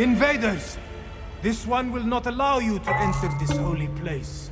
Invaders! This one will not allow you to enter this holy place.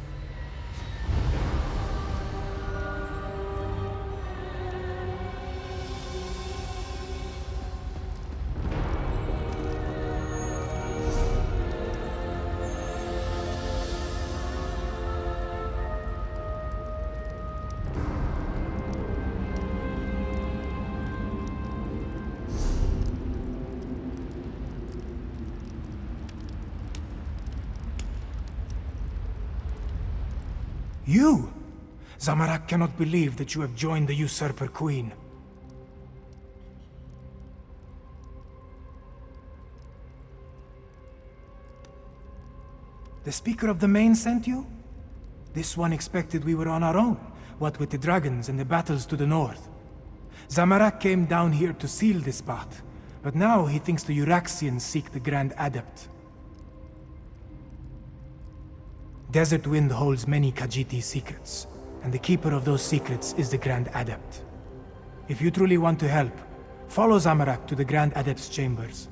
You! Zamorak cannot believe that you have joined the Usurper Queen. The Speaker of the Main sent you? This one expected we were on our own, what with the dragons and the battles to the north. Zamorak came down here to seal this path, but now he thinks the Uraxians seek the Grand Adept. Desert Wind holds many Khajiit secrets, and the keeper of those secrets is the Grand Adept. If you truly want to help, follow Zamorak to the Grand Adept's chambers.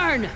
turn!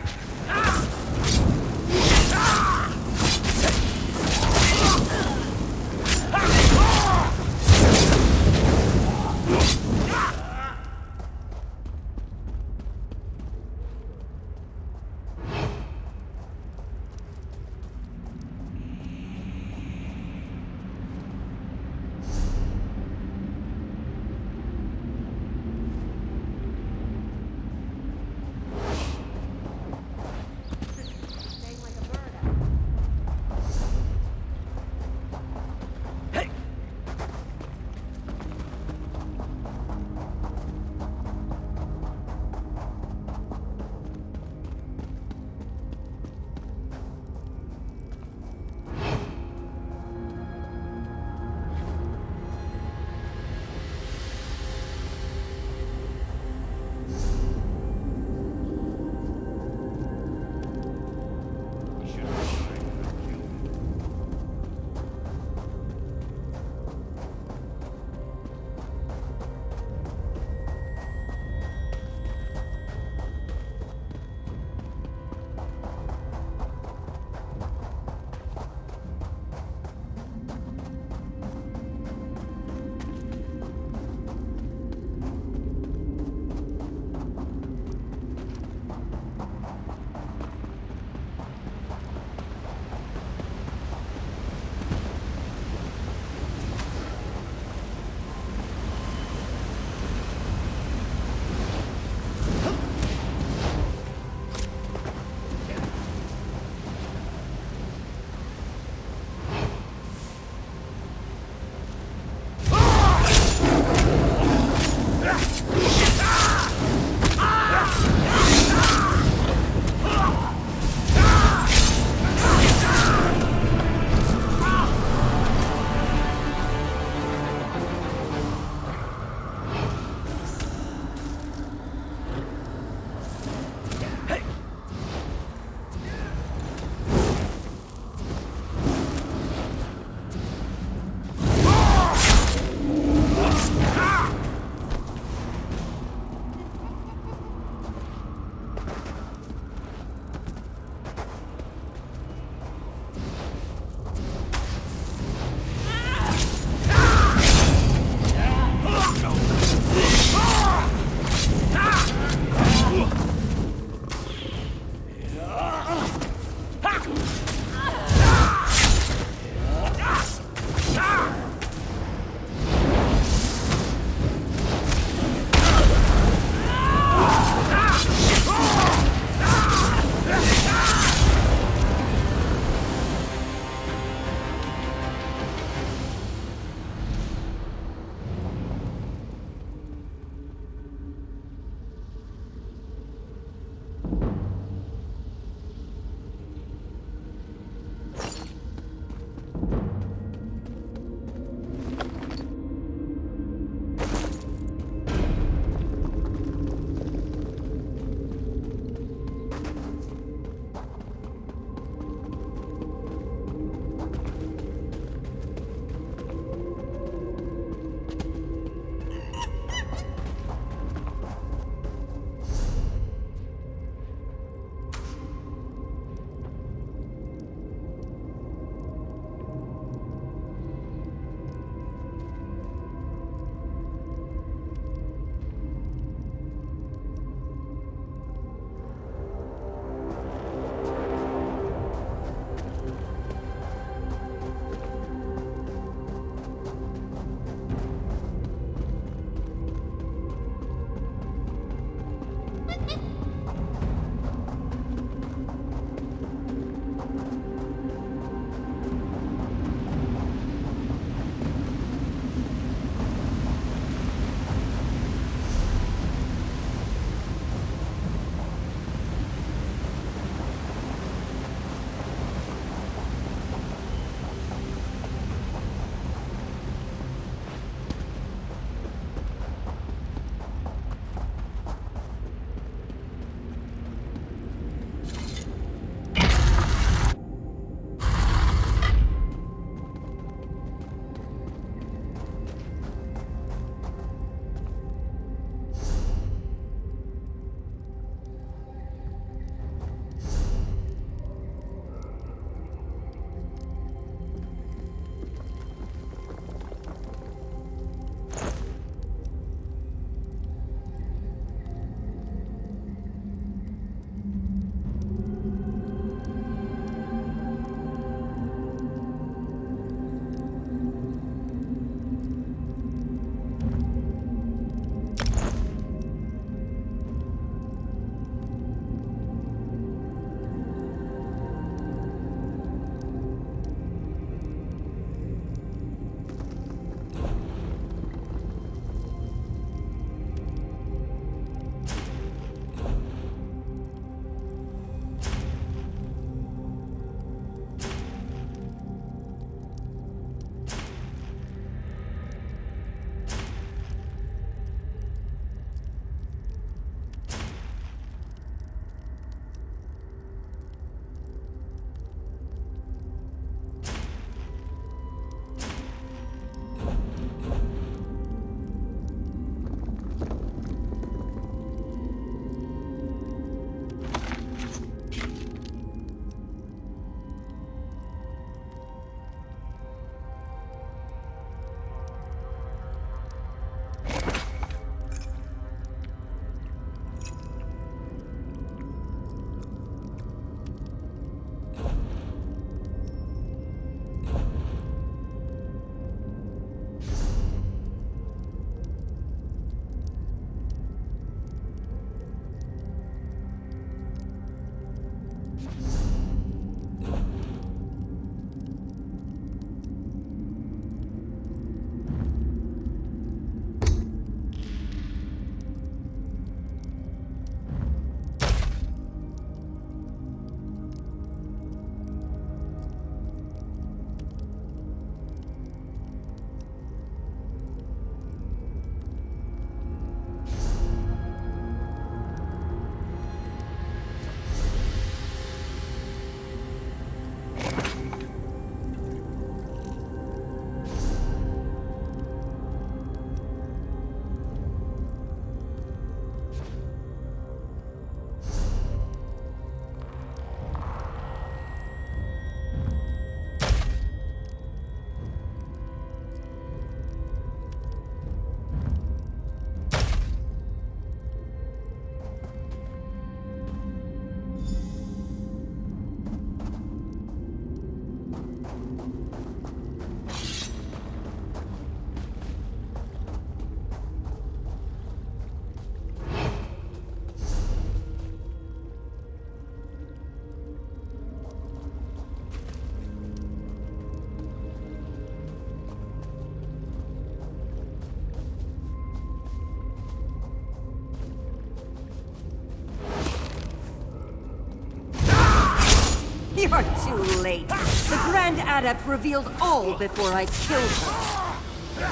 You're too late. The Grand Adept revealed all before I killed her.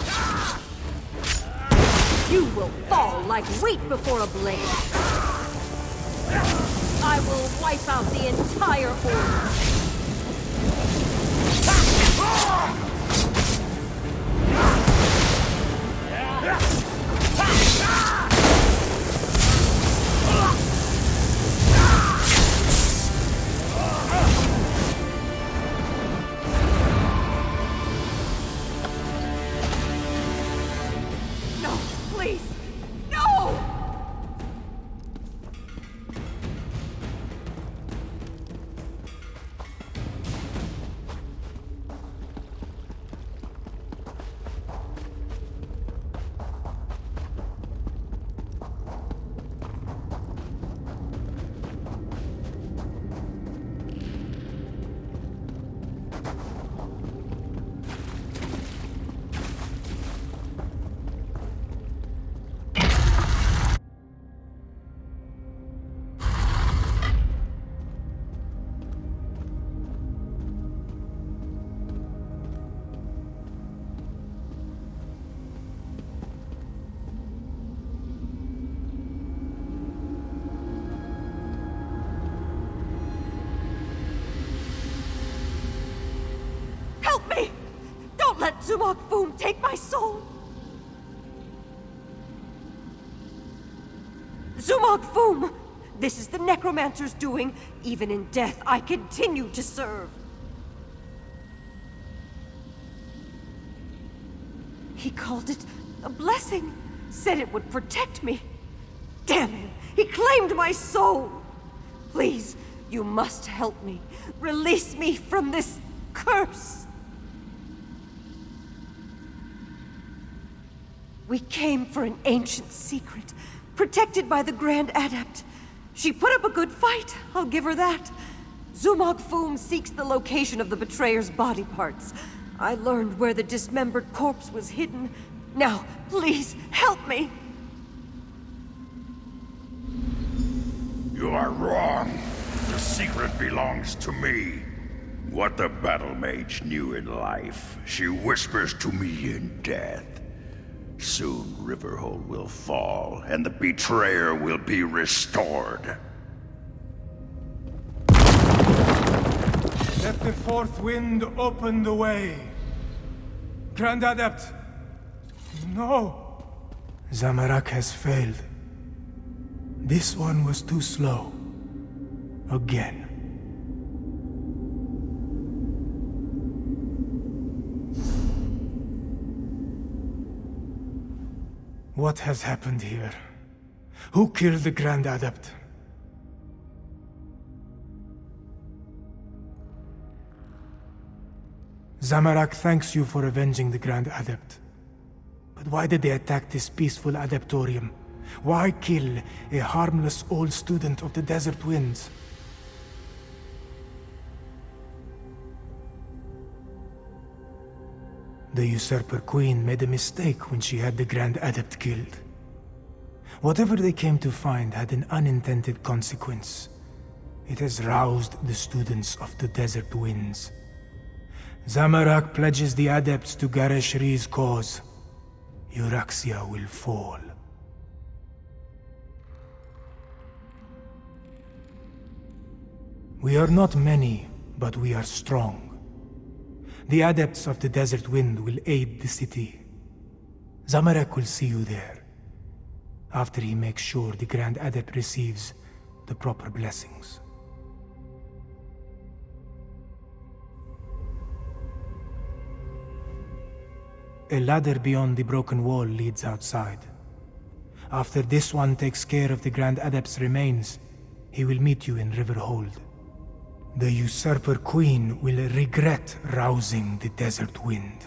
You will fall like wheat before a blade. I will wipe out the entire Order. No, please, no! Help me! Don't let Zumog Foom take my soul! Zumog Foom! This is the Necromancer's doing. Even in death, I continue to serve. He called it a blessing. Said it would protect me. Damn him! He claimed my soul! Please, you must help me. Release me from this curse! We came for an ancient secret, protected by the Grand Adept. She put up a good fight, I'll give her that. Zumog Foom seeks the location of the betrayer's body parts. I learned where the dismembered corpse was hidden. Now, please, help me! You are wrong. The secret belongs to me. What the battle mage knew in life, she whispers to me in death. Soon Riverhold will fall, and the betrayer will be restored. Let the fourth wind open the way. Grand Adept! No! Zamorak has failed. This one was too slow. Again. What has happened here? Who killed the Grand Adept? Zamorak thanks you for avenging the Grand Adept. But why did they attack this peaceful Adeptorium? Why kill a harmless old student of the Desert Winds? The Usurper Queen made a mistake when she had the Grand Adept killed. Whatever they came to find had an unintended consequence. It has roused the students of the Desert Winds. Zamorak pledges the Adepts to Gareshri's cause. Euraxia will fall. We are not many, but we are strong. The Adepts of the Desert Wind will aid the city. Zamorak will see you there, after he makes sure the Grand Adept receives the proper blessings. A ladder beyond the broken wall leads outside. After this one takes care of the Grand Adept's remains, he will meet you in Riverhold. The Usurper Queen will regret rousing the Desert Wind.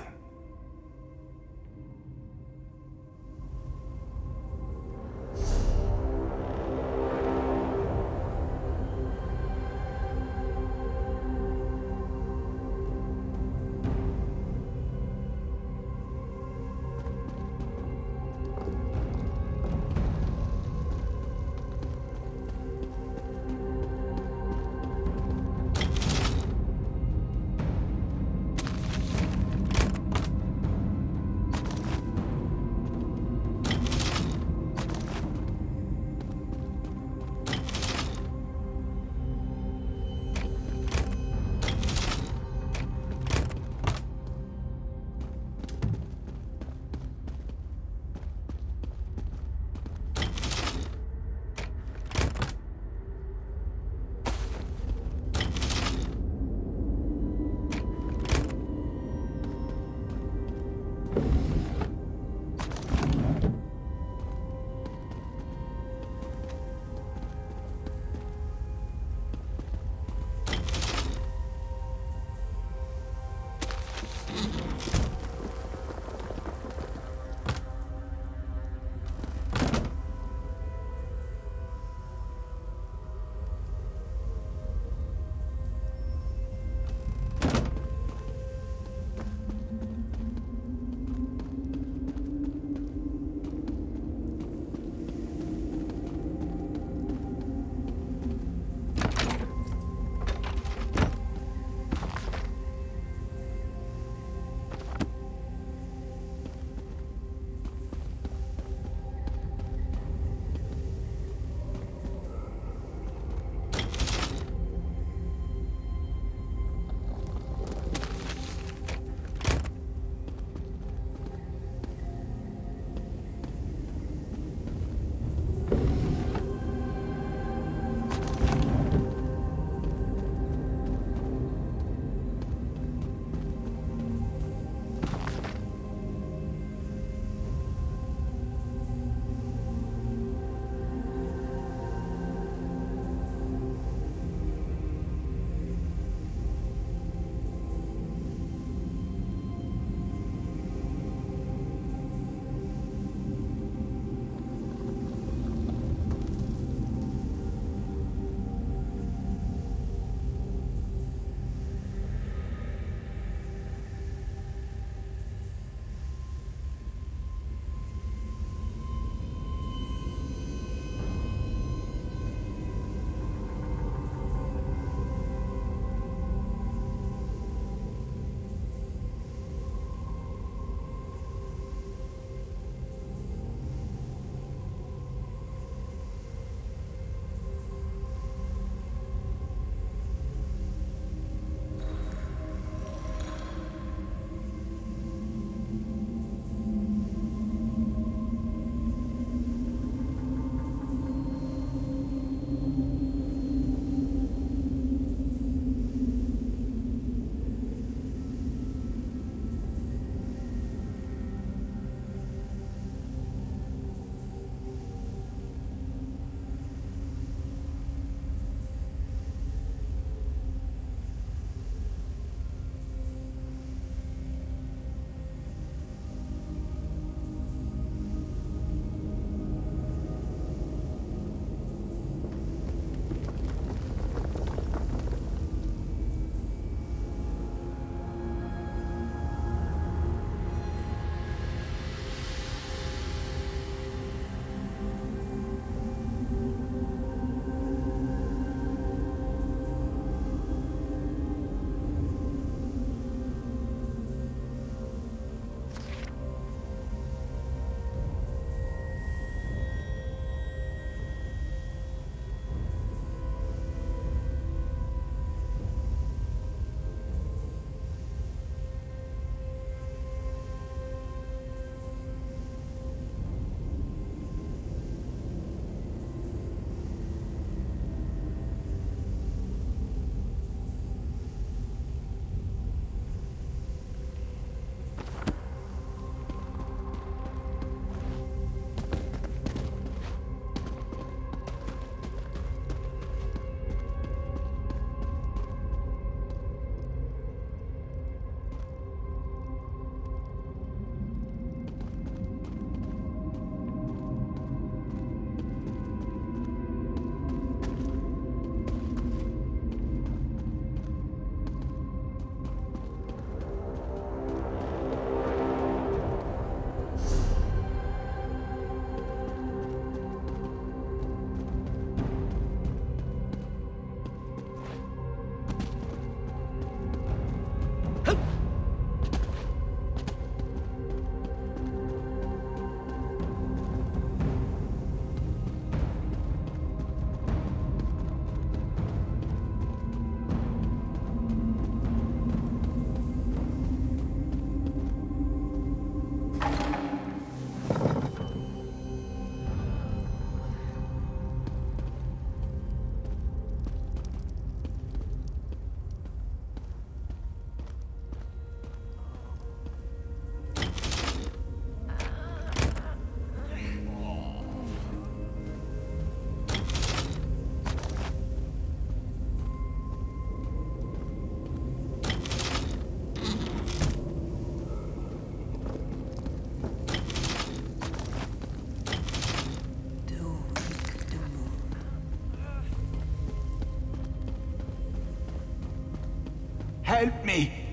Help me!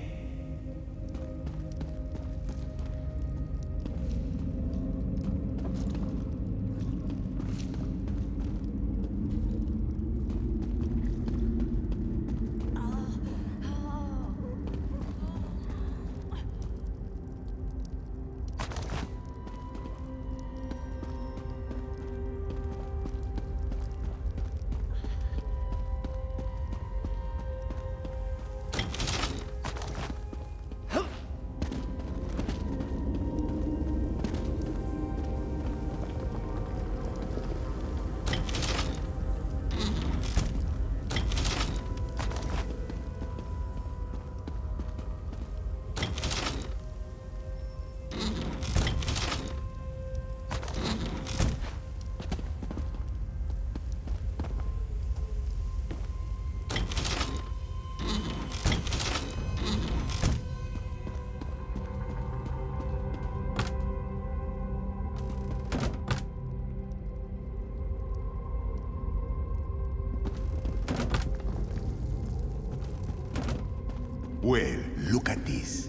Well, look at this.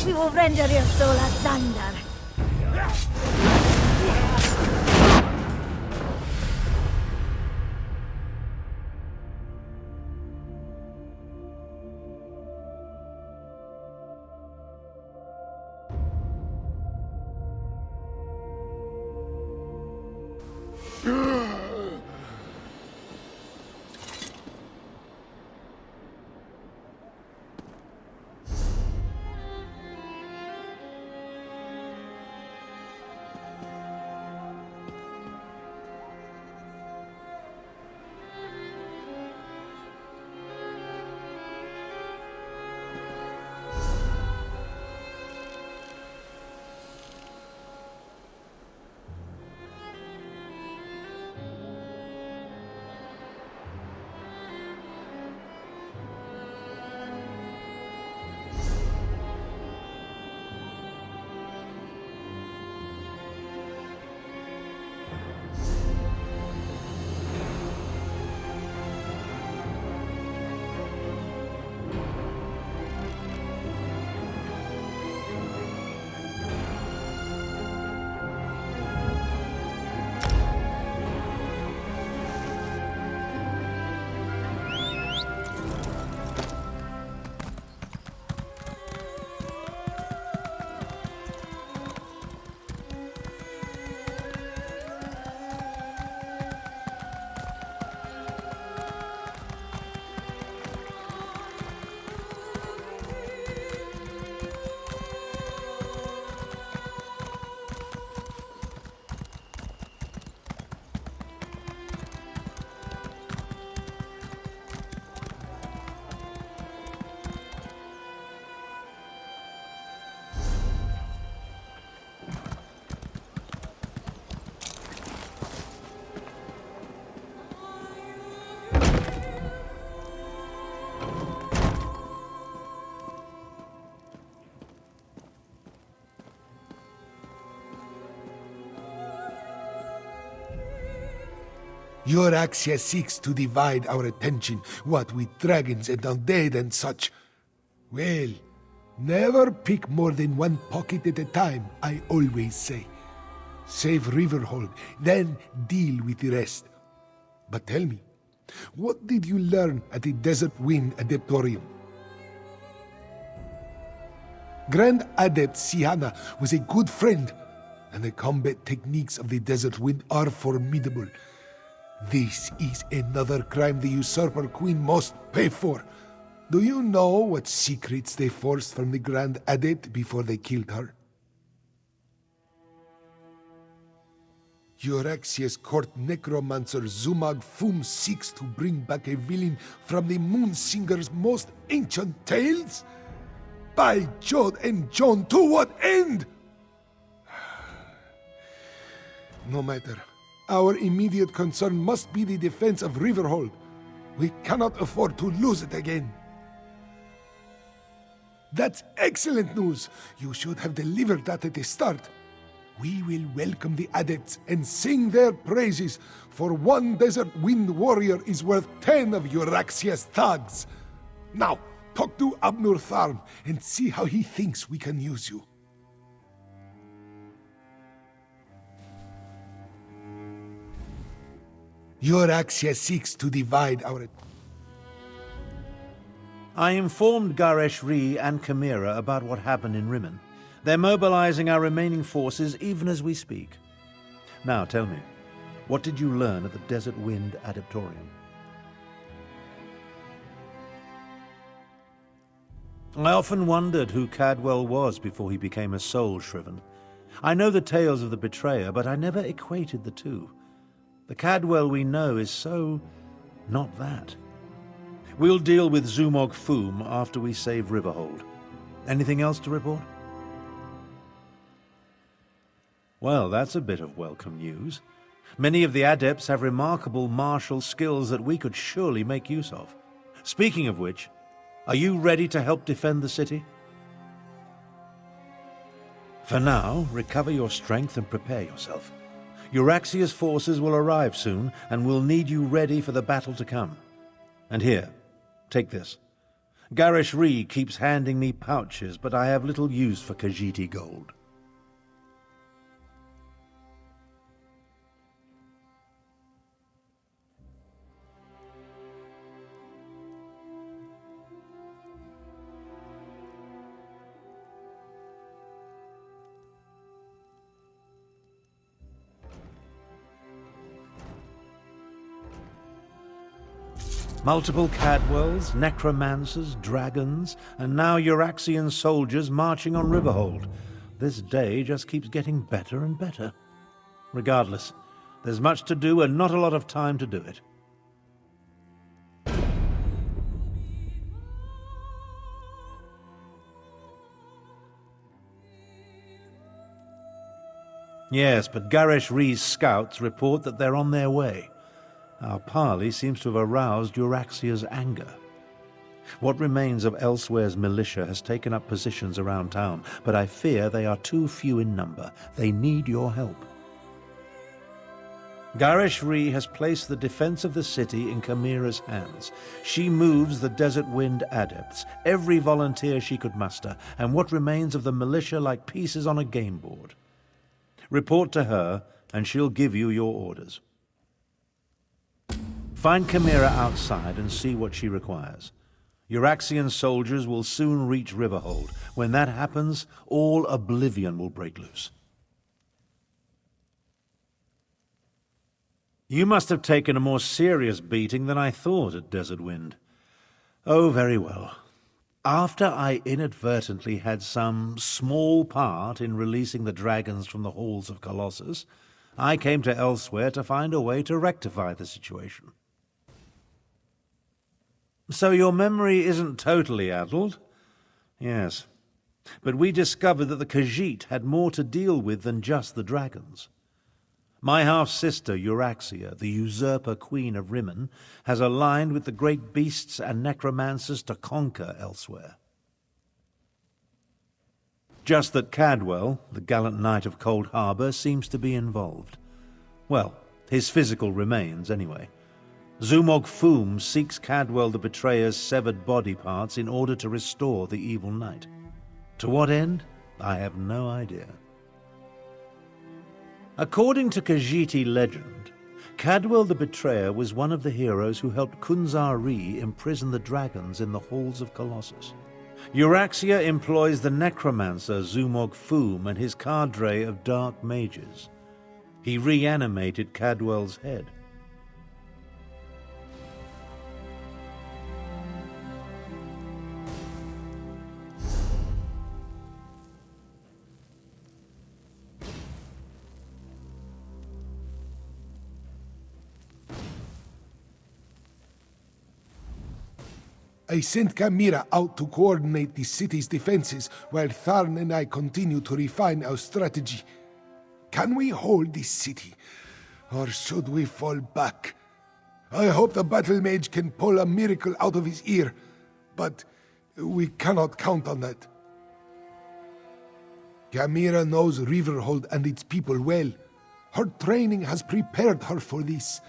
We will render your soul asunder. Euraxia seeks to divide our attention, what with dragons and undead and such. Well, never pick more than one pocket at a time, I always say. Save Riverhold, then deal with the rest. But tell me, what did you learn at the Desert Wind Adeptorium? Grand Adept Sihana was a good friend, and the combat techniques of the Desert Wind are formidable. This is another crime the Usurper Queen must pay for. Do you know what secrets they forced from the Grand Adept before they killed her? Euraxia's court necromancer Zumag Fum seeks to bring back a villain from the Moonsinger's most ancient tales? By Jod and John, to what end? No matter. Our immediate concern must be the defense of Riverhold. We cannot afford to lose it again. That's excellent news. You should have delivered that at the start. We will welcome the adepts and sing their praises, for one Desert Wind warrior is worth 10 of Euraxia's thugs. Now, talk to Abnur Tharm and see how he thinks we can use you. Euraxia seeks to divide our... I informed Garesh Ree and Chimera about what happened in Rimmon. They're mobilizing our remaining forces even as we speak. Now tell me, what did you learn at the Desert Wind Adeptorium? I often wondered who Cadwell was before he became a soul shriven. I know the tales of the betrayer, but I never equated the two. The Cadwell we know is so... not that. We'll deal with Zumog Foom after we save Riverhold. Anything else to report? Well, that's a bit of welcome news. Many of the adepts have remarkable martial skills that we could surely make use of. Speaking of which, are you ready to help defend the city? For now, recover your strength and prepare yourself. Euraxia's forces will arrive soon, and we'll need you ready for the battle to come. And here, take this. Garesh Ree keeps handing me pouches, but I have little use for Khajiiti gold. Multiple Cadwells, necromancers, dragons, and now Euraxian soldiers marching on Riverhold. This day just keeps getting better and better. Regardless, there's much to do and not a lot of time to do it. Yes, but Garesh Ree's scouts report that they're on their way. Our parley seems to have aroused Euraxia's anger. What remains of Elsewhere's militia has taken up positions around town, but I fear they are too few in number. They need your help. Garesh Ree has placed the defense of the city in Chimera's hands. She moves the Desert Wind adepts, every volunteer she could muster, and what remains of the militia like pieces on a game board. Report to her, and she'll give you your orders. Find Chimera outside and see what she requires. Euraxian soldiers will soon reach Riverhold. When that happens, all oblivion will break loose. You must have taken a more serious beating than I thought at Desert Wind. Oh, very well. After I inadvertently had some small part in releasing the dragons from the halls of Colossus, I came to Elsewhere to find a way to rectify the situation. So your memory isn't totally addled? Yes. But we discovered that the Khajiit had more to deal with than just the dragons. My half-sister, Euraxia, the usurper queen of Rimmon, has aligned with the great beasts and necromancers to conquer Elsewhere. Just that Cadwell, the gallant knight of Cold Harbor, seems to be involved. Well, His physical remains, anyway. Zumog Foom seeks Cadwell the Betrayer's severed body parts in order to restore the evil knight. To what end? I have no idea. According to Khajiiti legend, Cadwell the Betrayer was one of the heroes who helped Kunzari imprison the dragons in the halls of Colossus. Euraxia employs the necromancer Zumog Foom and his cadre of dark mages. He reanimated Cadwell's head. I sent Chimera out to coordinate the city's defenses while Tharn and I continue to refine our strategy. Can we hold this city, or should we fall back? I hope the battle mage can pull a miracle out of his ear, but we cannot count on that. Chimera knows Riverhold and its people well. Her training has prepared her for this.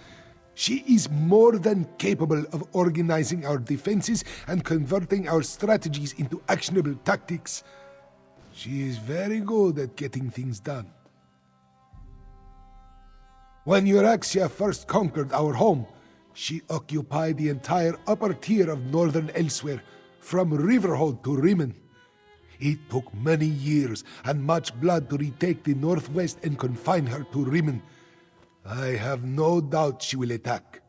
She is more than capable of organizing our defenses and converting our strategies into actionable tactics. She is very good at getting things done. When Euraxia first conquered our home, she occupied the entire upper tier of northern Elsewhere, from Riverhold to Rimmen. It took many years and much blood to retake the northwest and confine her to Rimmen. I have no doubt she will attack.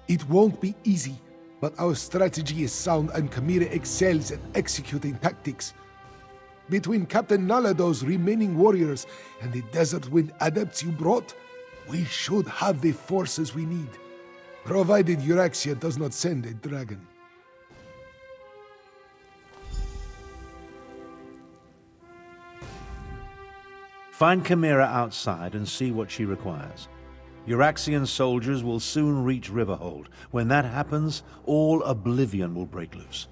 It won't be easy, but our strategy is sound and Chimera excels at executing tactics. Between Captain Nalado's remaining warriors and the Desert Wind adepts you brought, we should have the forces we need, provided Euraxia does not send a dragon. Find Chimera outside and see what she requires. Euraxian soldiers will soon reach Riverhold. When that happens, all oblivion will break loose.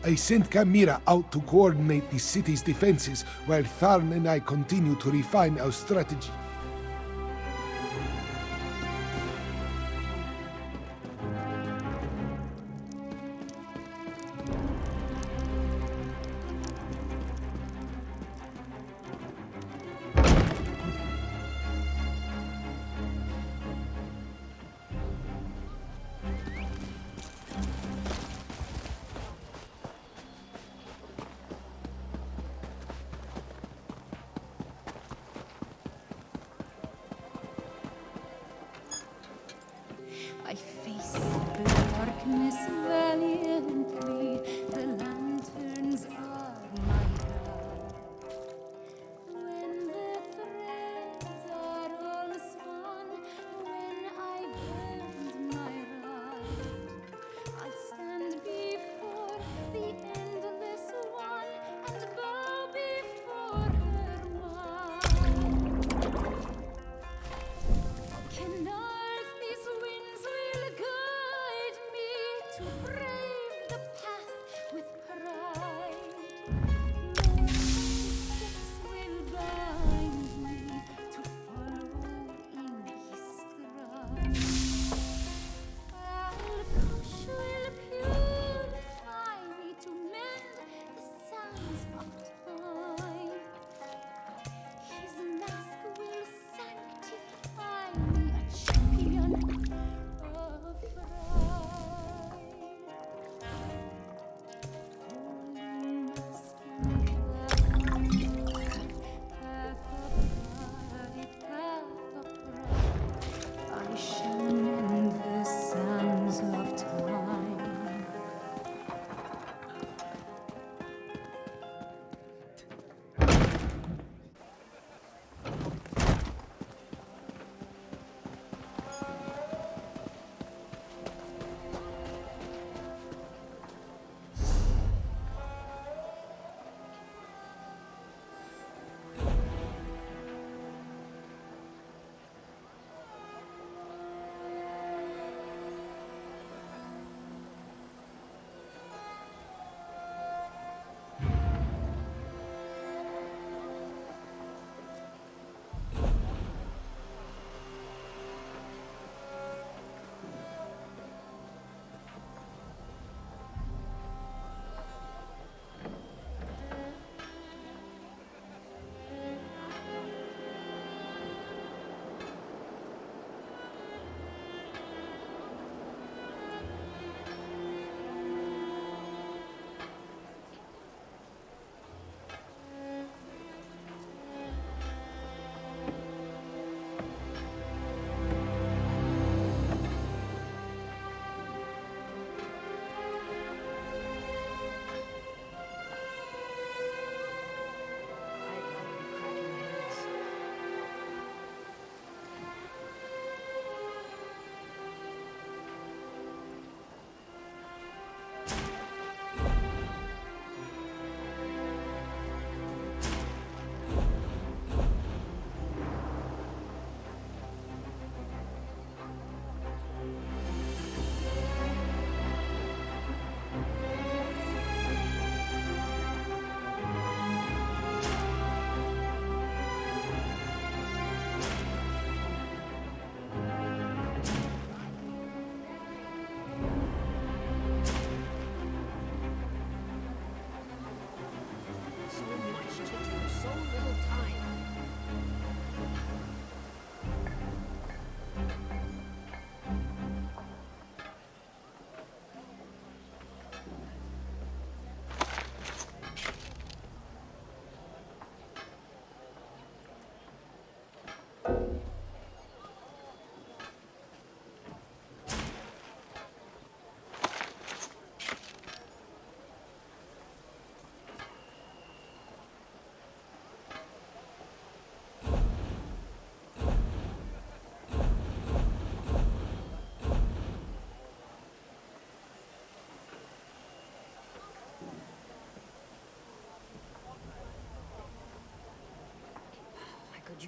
I sent Chimera out to coordinate the city's defenses while Tharn and I continue to refine our strategy. I face the darkness valiantly, the lanterns are my guide. When the threads are all spun, when I've earned my right, I'll stand before the endless one and bow before her might. Can earth these winds will guide me to brave the path with pride. No steps will bind me to follow in his stride. Al-Kush will purify me to mend the sands of time. His mask will sanctify me, a champion of pride. Holy mask and path of pride, I shall mend the sands of time.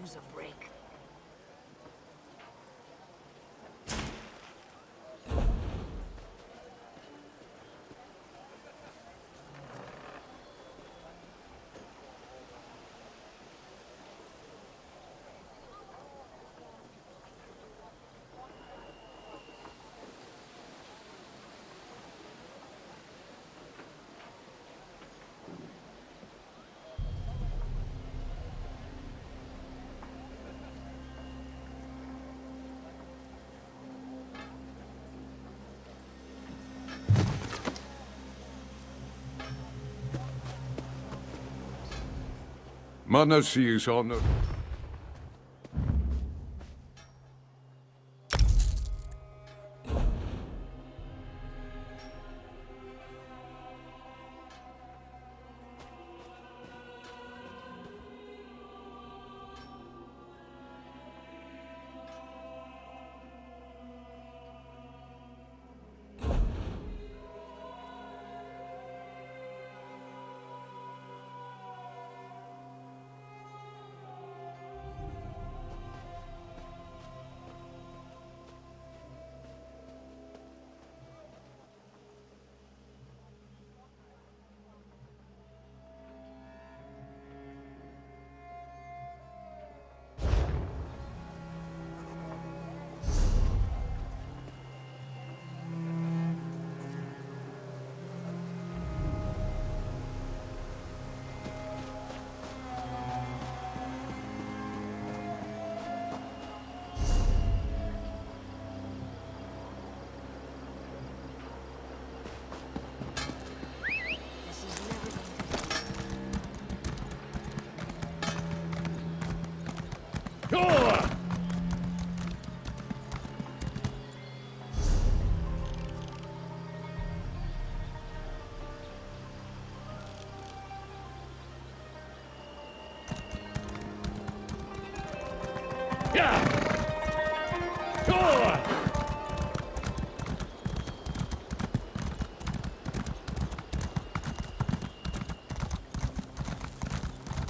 use a break. Manasius on the...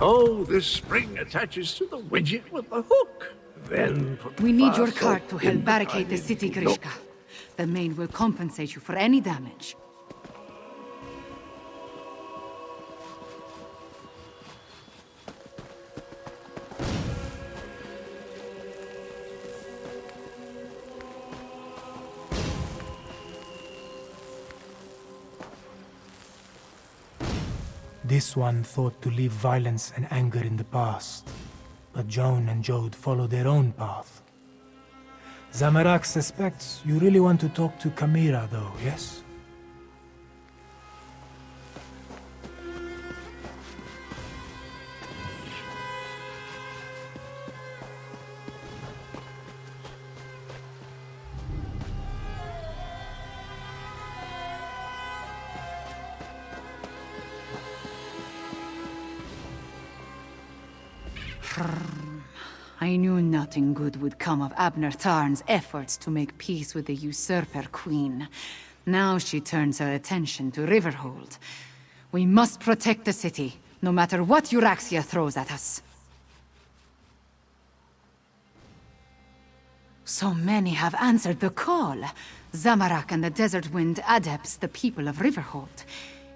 Oh, this spring attaches to the widget with the hook. Then put We need your fast cart to soap help in the barricade the tiny city, nook. Grishka. The main will compensate you for any damage. This one thought to leave violence and anger in the past, but Joan and Jode follow their own path. Zamorak suspects you really want to talk to Kamira, though, yes? I knew nothing good would come of Abner Tarn's efforts to make peace with the usurper queen. Now she turns her attention to Riverhold. We must protect the city, no matter what Euraxia throws at us. So many have answered the call. Zamorak and the Desert Wind adepts, the people of Riverhold.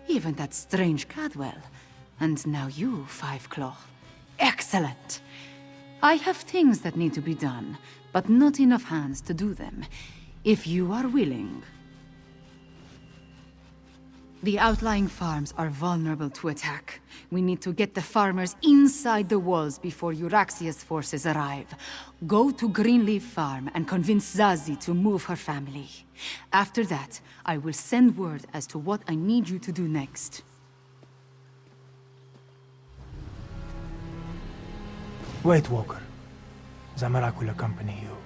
Even that strange Cadwell. And now you, Fiveclaw. Excellent! I have things that need to be done, but not enough hands to do them. If you are willing. The outlying farms are vulnerable to attack. We need to get the farmers inside the walls before Euraxia's forces arrive. Go to Greenleaf Farm and convince Zazie to move her family. After that, I will send word as to what I need you to do next. Wait, Walker. Zamorak will accompany you.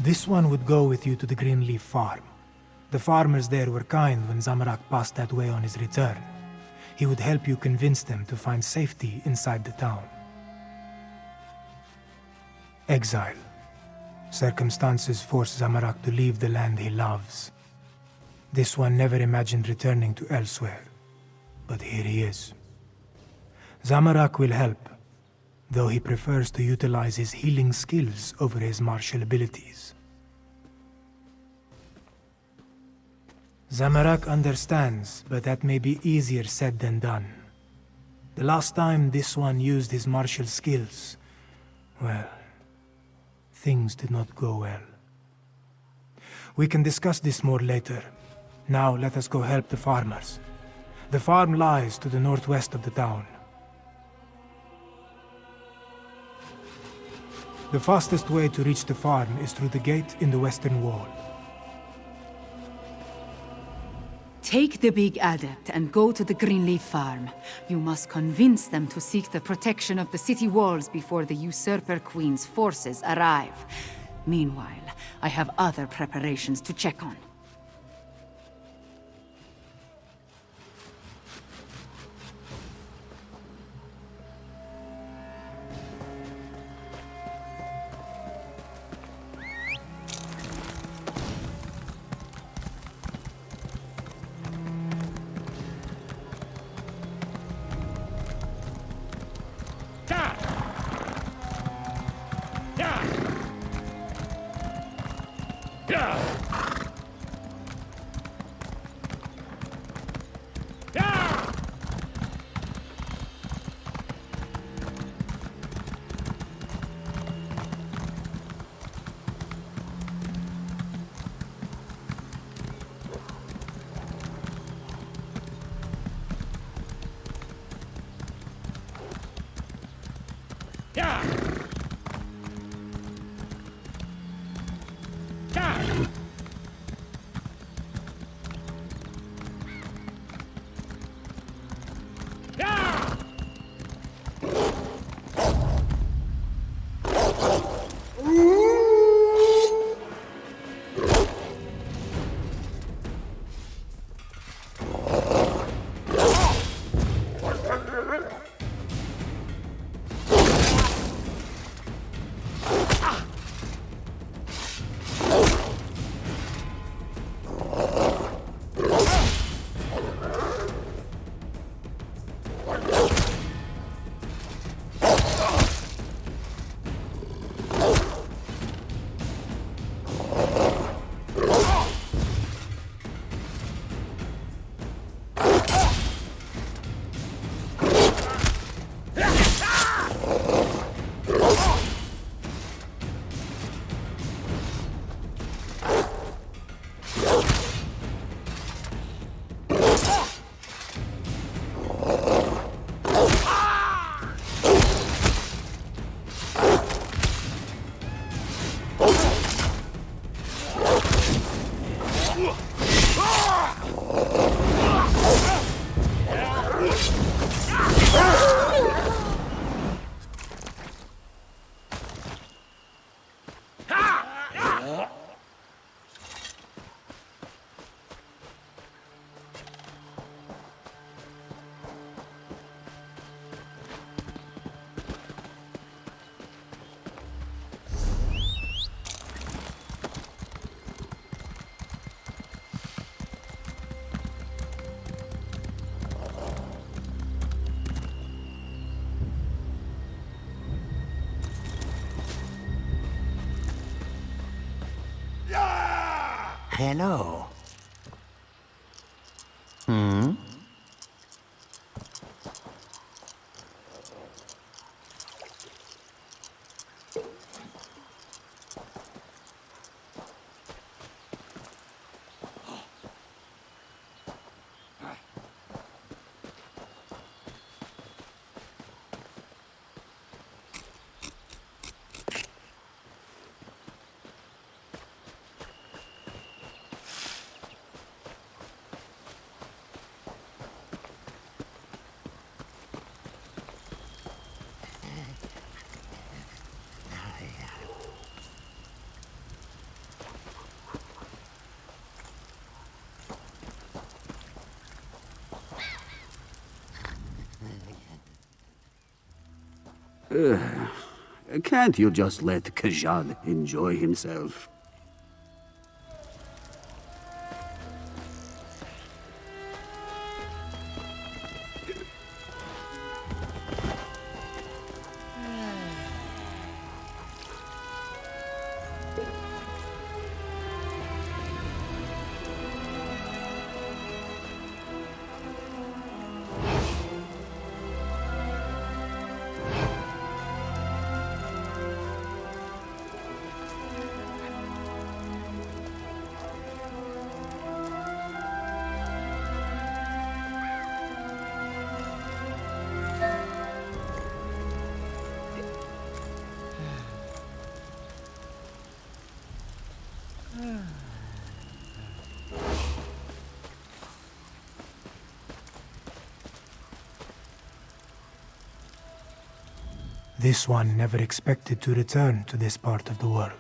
This one would go with you to the Greenleaf Farm. The farmers there were kind when Zamorak passed that way on his return. He would help you convince them to find safety inside the town. Exile. Circumstances force Zamorak to leave the land he loves. This one never imagined returning to elsewhere, but here he is. Zamorak will help, though he prefers to utilize his healing skills over his martial abilities. Zamorak understands, but that may be easier said than done. The last time this one used his martial skills, well, things did not go well. We can discuss this more later. Now let us go help the farmers. The farm lies to the northwest of the town. The fastest way to reach the farm is through the gate in the western wall. Take the big adept and go to the Greenleaf farm. You must convince them to seek the protection of the city walls before the Usurper Queen's forces arrive. Meanwhile, I have other preparations to check on. Hello. Can't you just let Kajad enjoy himself? This one never expected to return to this part of the world.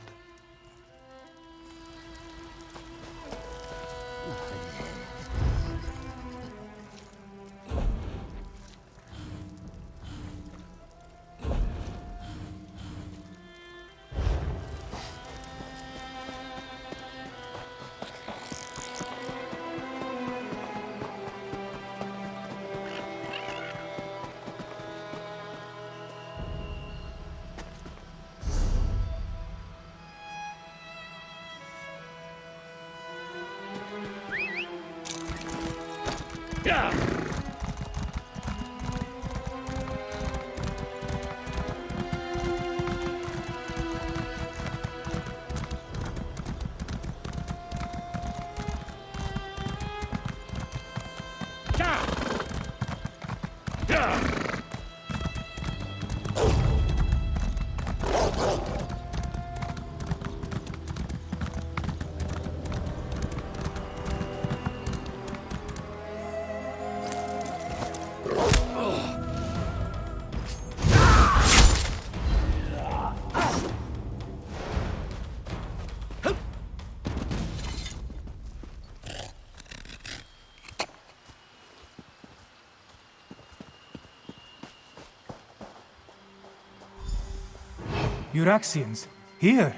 Euraxians, here!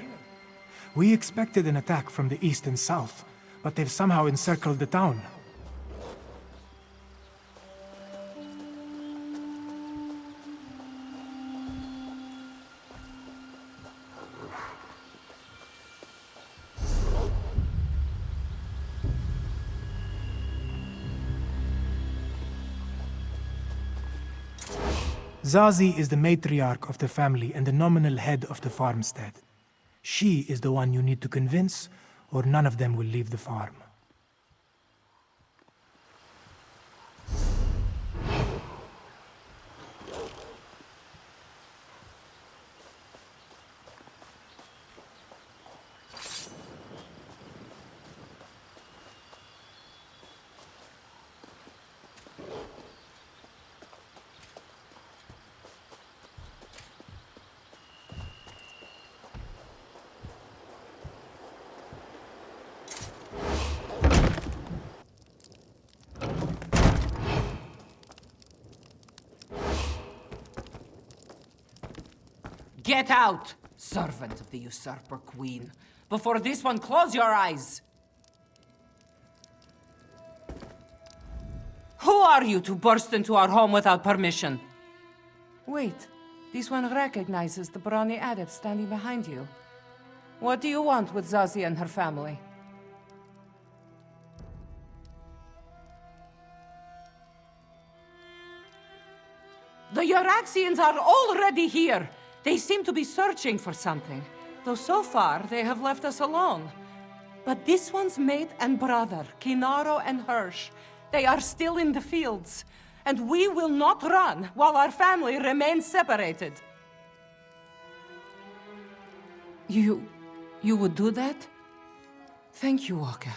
We expected an attack from the east and south, but they've somehow encircled the town. Zazie is the matriarch of the family and the nominal head of the farmstead. She is the one you need to convince, or none of them will leave the farm. Get out, servant of the usurper queen. Before this one, close your eyes. Who are you to burst into our home without permission? Wait, this one recognizes the brawny adept standing behind you. What do you want with Zazie and her family? The Euraxians are already here. They seem to be searching for something, though so far they have left us alone. But this one's mate and brother, Kinaro and Hirsch, they are still in the fields, and we will not run while our family remains separated. You would do that? Thank you, Walker.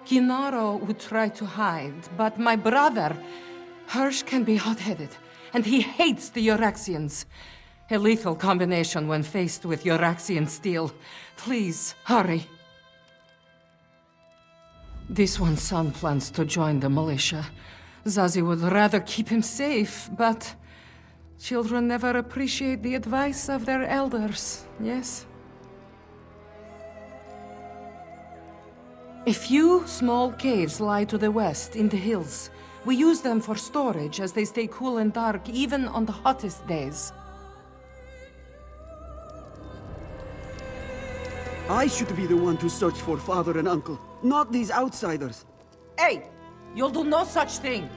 Kinaro would try to hide, but my brother, Hirsch, can be hot-headed, and he hates the Euraxians. A lethal combination when faced with Euraxian steel. Please, hurry. This one's son plans to join the militia. Zazie would rather keep him safe, but Children never appreciate the advice of their elders, yes? A few small caves lie to the west, in the hills. We use them for storage as they stay cool and dark even on the hottest days. I should be the one to search for father and uncle, not these outsiders. Hey! You'll do no such thing!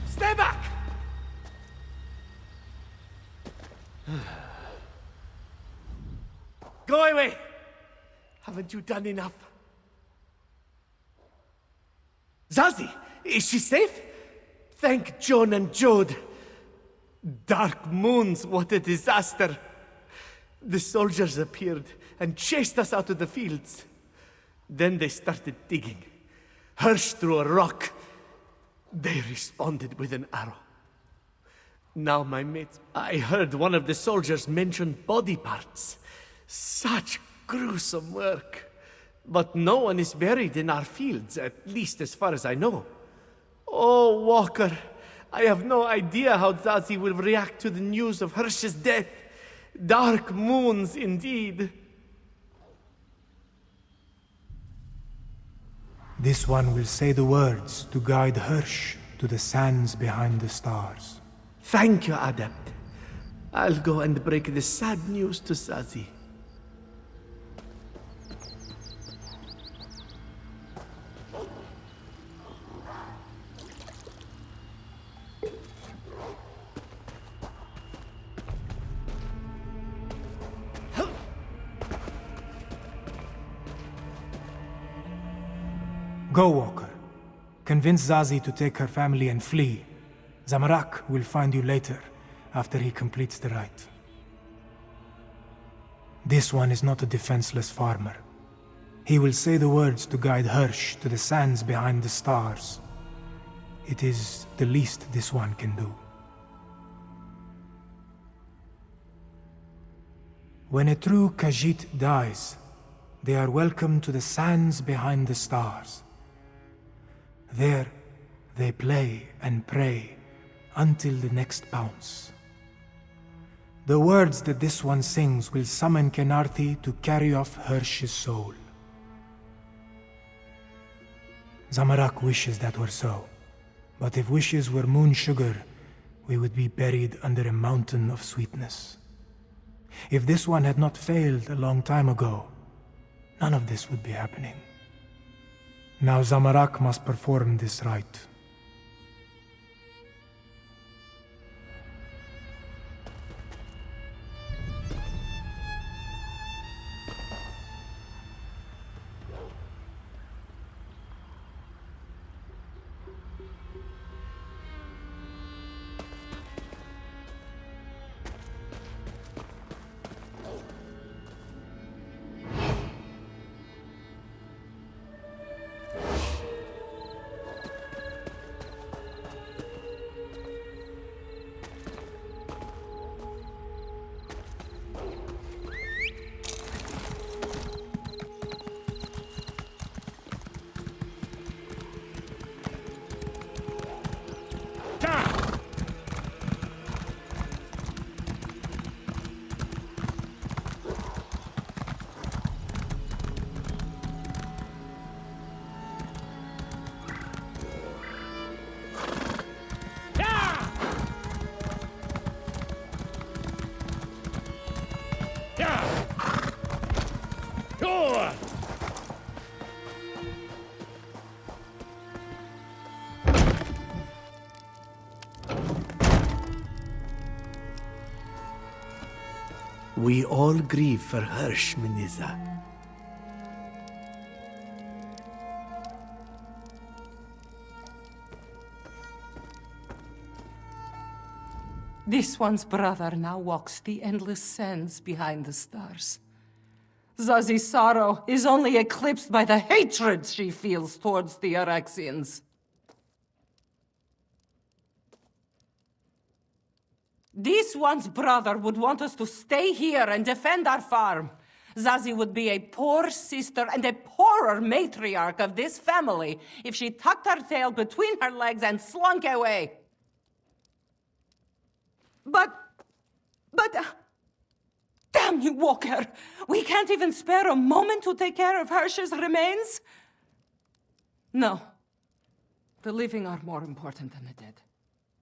Stay back! Go away! Haven't you done enough? Zazie, is she safe? Thank Joan and Jode. Dark moons, what a disaster. The soldiers appeared and chased us out of the fields. Then they started digging. Hirsch threw a rock. They responded with an arrow. Now, my mates, I heard one of the soldiers mention body parts. Such gruesome work. But no one is buried in our fields, at least as far as I know. Oh, Walker, I have no idea how Zazie will react to the news of Hirsch's death. Dark moons indeed. This one will say the words to guide Hirsch to the sands behind the stars. Thank you, Adept. I'll go and break the sad news to Zazie. Go, Walker. Convince Zazie to take her family and flee. Zamarak will find you later, after he completes the rite. This one is not a defenseless farmer. He will say the words to guide Hirsch to the sands behind the stars. It is the least this one can do. When a true Khajiit dies, they are welcomed to the sands behind the stars. There, they play and pray until the next bounce. The words that this one sings will summon Kenarthi to carry off Hirsch's soul. Zamarak wishes that were so, but if wishes were moon sugar, we would be buried under a mountain of sweetness. If this one had not failed a long time ago, none of this would be happening. Now Zamarak must perform this rite. We all grieve for Hirsch, Miniza. This one's brother now walks the endless sands behind the stars. Zazie's sorrow is only eclipsed by the hatred she feels towards the Araxians. This one's brother would want us to stay here and defend our farm. Zazie would be a poor sister and a poorer matriarch of this family if she tucked her tail between her legs and slunk away. But... damn you, Walker! We can't even spare a moment to take care of Hirsch's remains? No. The living are more important than the dead.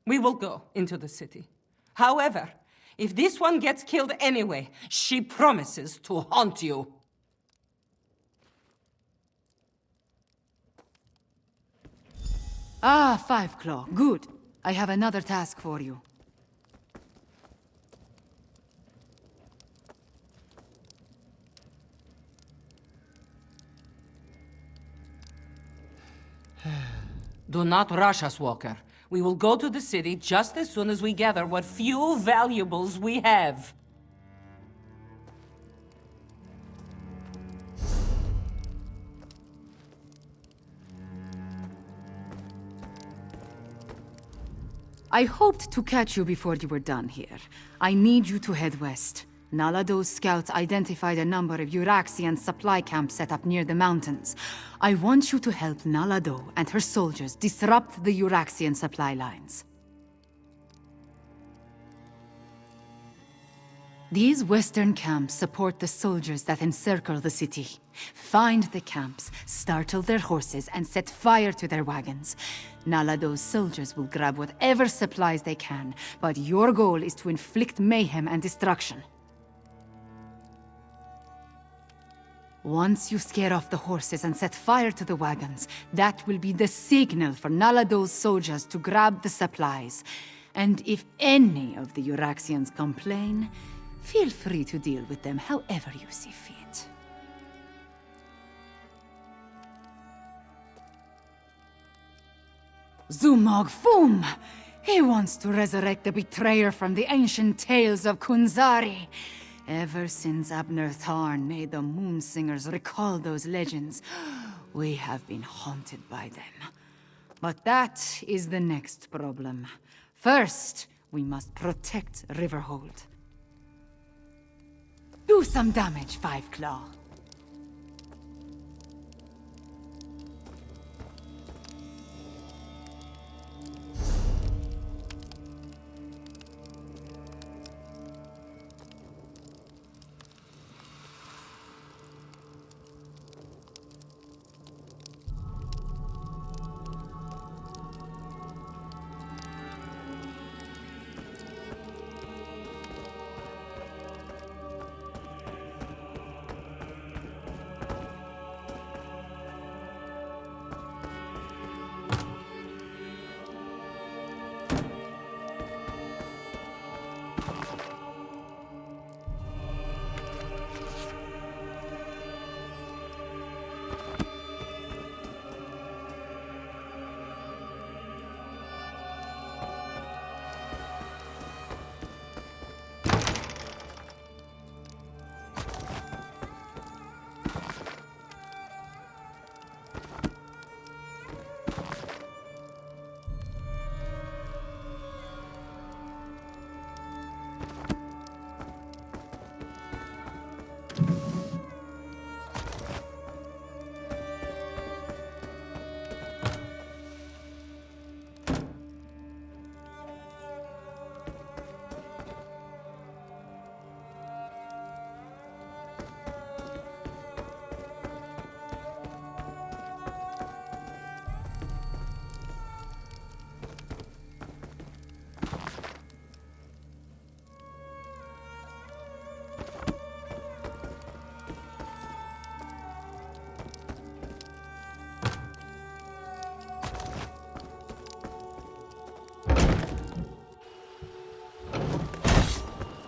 We will go into the city. However, if this one gets killed anyway, she promises to haunt you. Ah, 5 Claw. Good. I have another task for you. Do not rush us, Walker. We will go to the city just as soon as we gather what few valuables we have. I hoped to catch you before you were done here. I need you to head west. Nalado's scouts identified a number of Euraxian supply camps set up near the mountains. I want you to help Nalado and her soldiers disrupt the Euraxian supply lines. These western camps support the soldiers that encircle the city. Find the camps, startle their horses, and set fire to their wagons. Nalado's soldiers will grab whatever supplies they can, but your goal is to inflict mayhem and destruction. Once you scare off the horses and set fire to the wagons, that will be the signal for Nalado's soldiers to grab the supplies. And if any of the Euraxians complain, feel free to deal with them however you see fit. Zumog Fum! He wants to resurrect the betrayer from the ancient tales of Kunzari. Ever since Abner Tharn made the Moonsingers recall those legends, we have been haunted by them. But that is the next problem. First, we must protect Riverhold. Do some damage, Five Claw.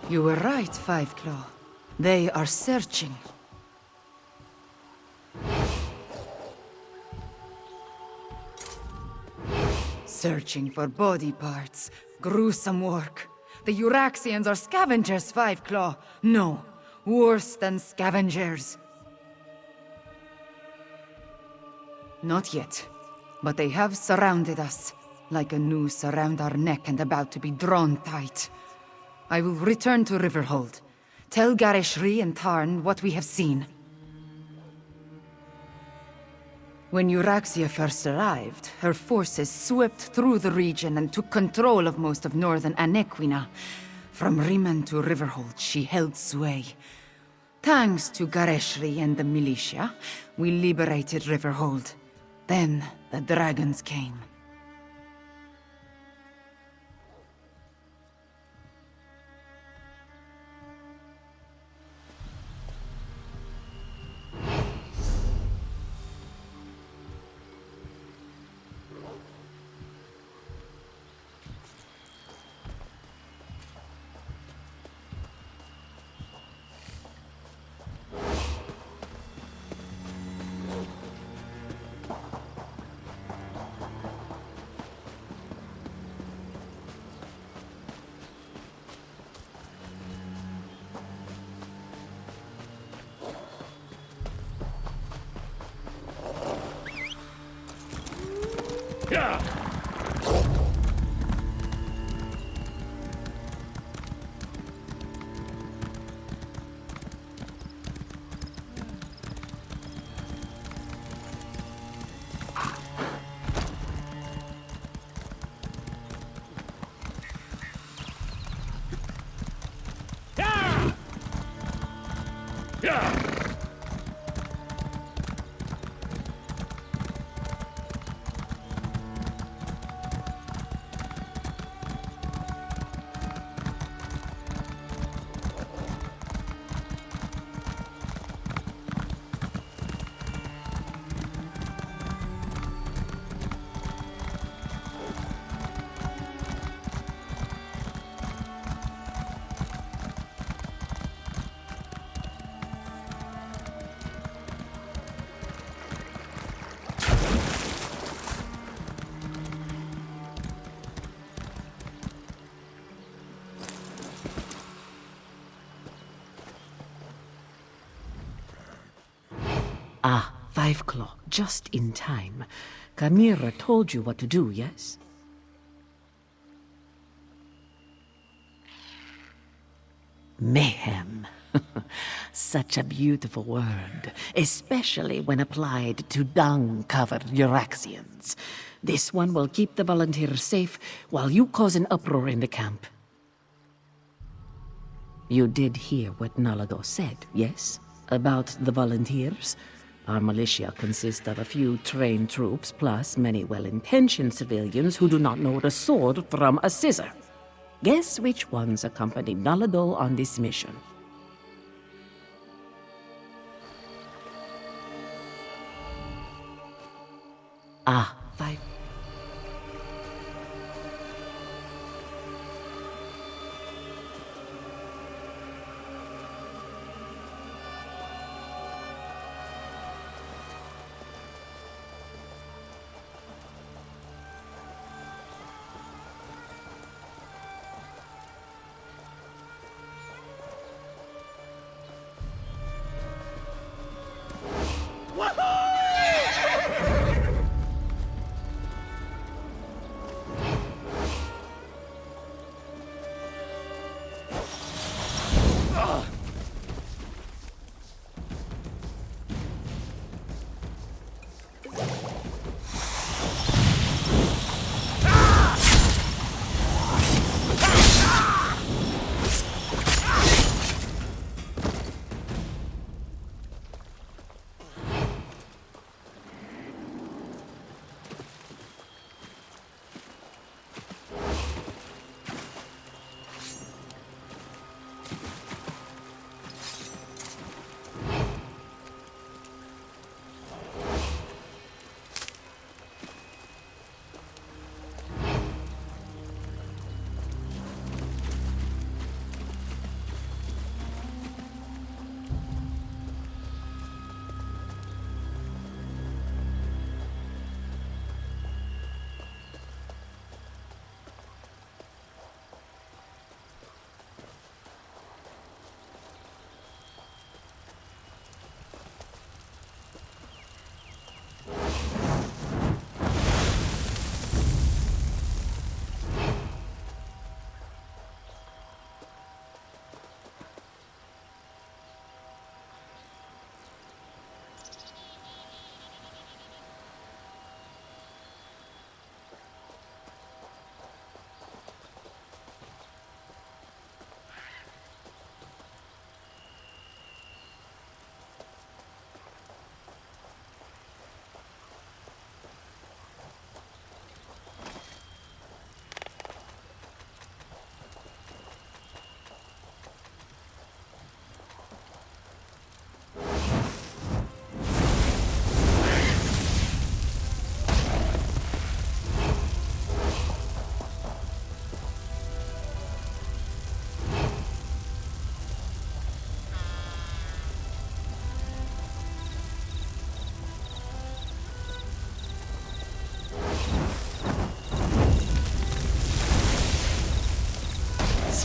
You were right, Five Claw. They are searching. Searching for body parts. Gruesome work. The Euraxians are scavengers, Five Claw. No, worse than scavengers. Not yet. But they have surrounded us. Like a noose around our neck and about to be drawn tight. I will return to Riverhold. Tell Gareshri and Tarn what we have seen. When Euraxia first arrived, her forces swept through the region and took control of most of northern Anequina. From Rimen to Riverhold, she held sway. Thanks to Gareshri and the militia, we liberated Riverhold. Then the dragons came. Ah, 5 o'clock, just in time. Kamira told you what to do, yes? Mayhem. Such a beautiful word, especially when applied to dung-covered Euraxians. This one will keep the volunteers safe while you cause an uproar in the camp. You did hear what Nalado said, yes? About the volunteers? Our militia consists of a few trained troops, plus many well-intentioned civilians who do not know what a sword from a scissor. Guess which ones accompanied Nalado on this mission? Ah, 5.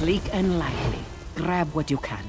Sleek and lively. Grab what you can.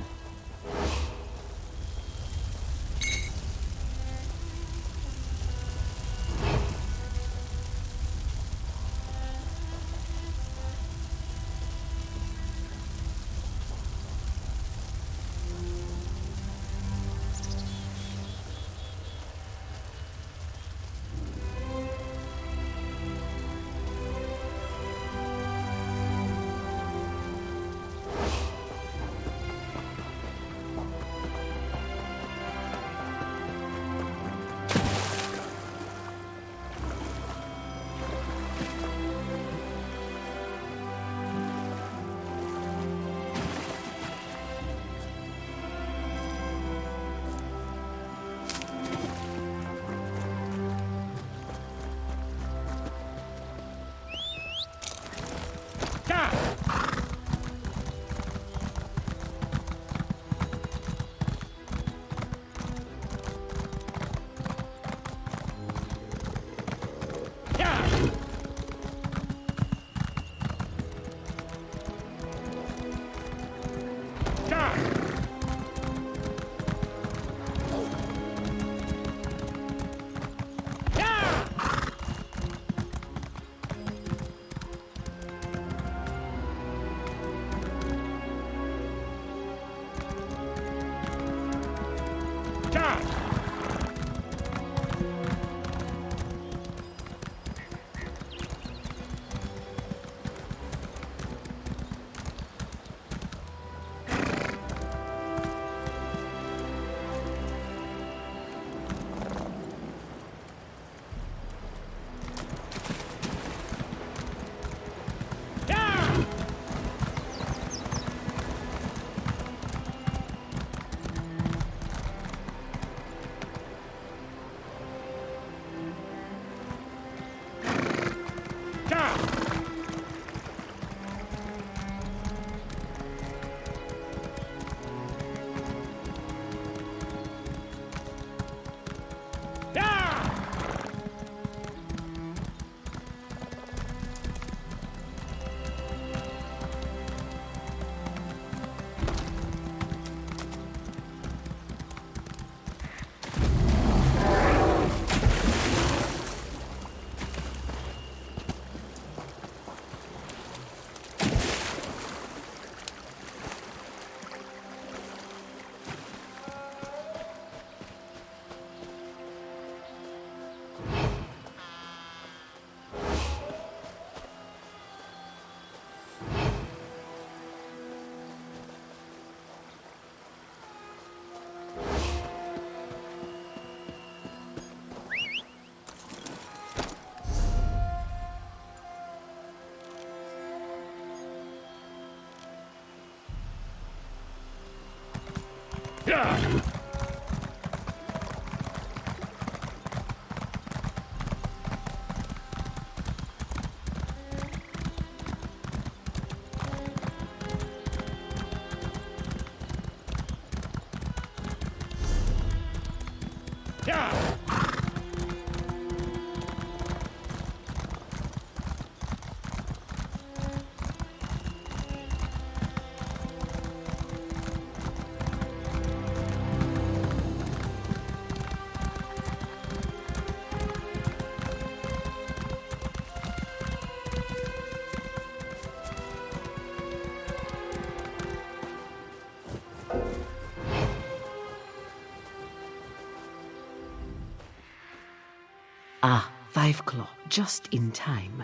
Ah, 5 Claw, just in time.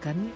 Can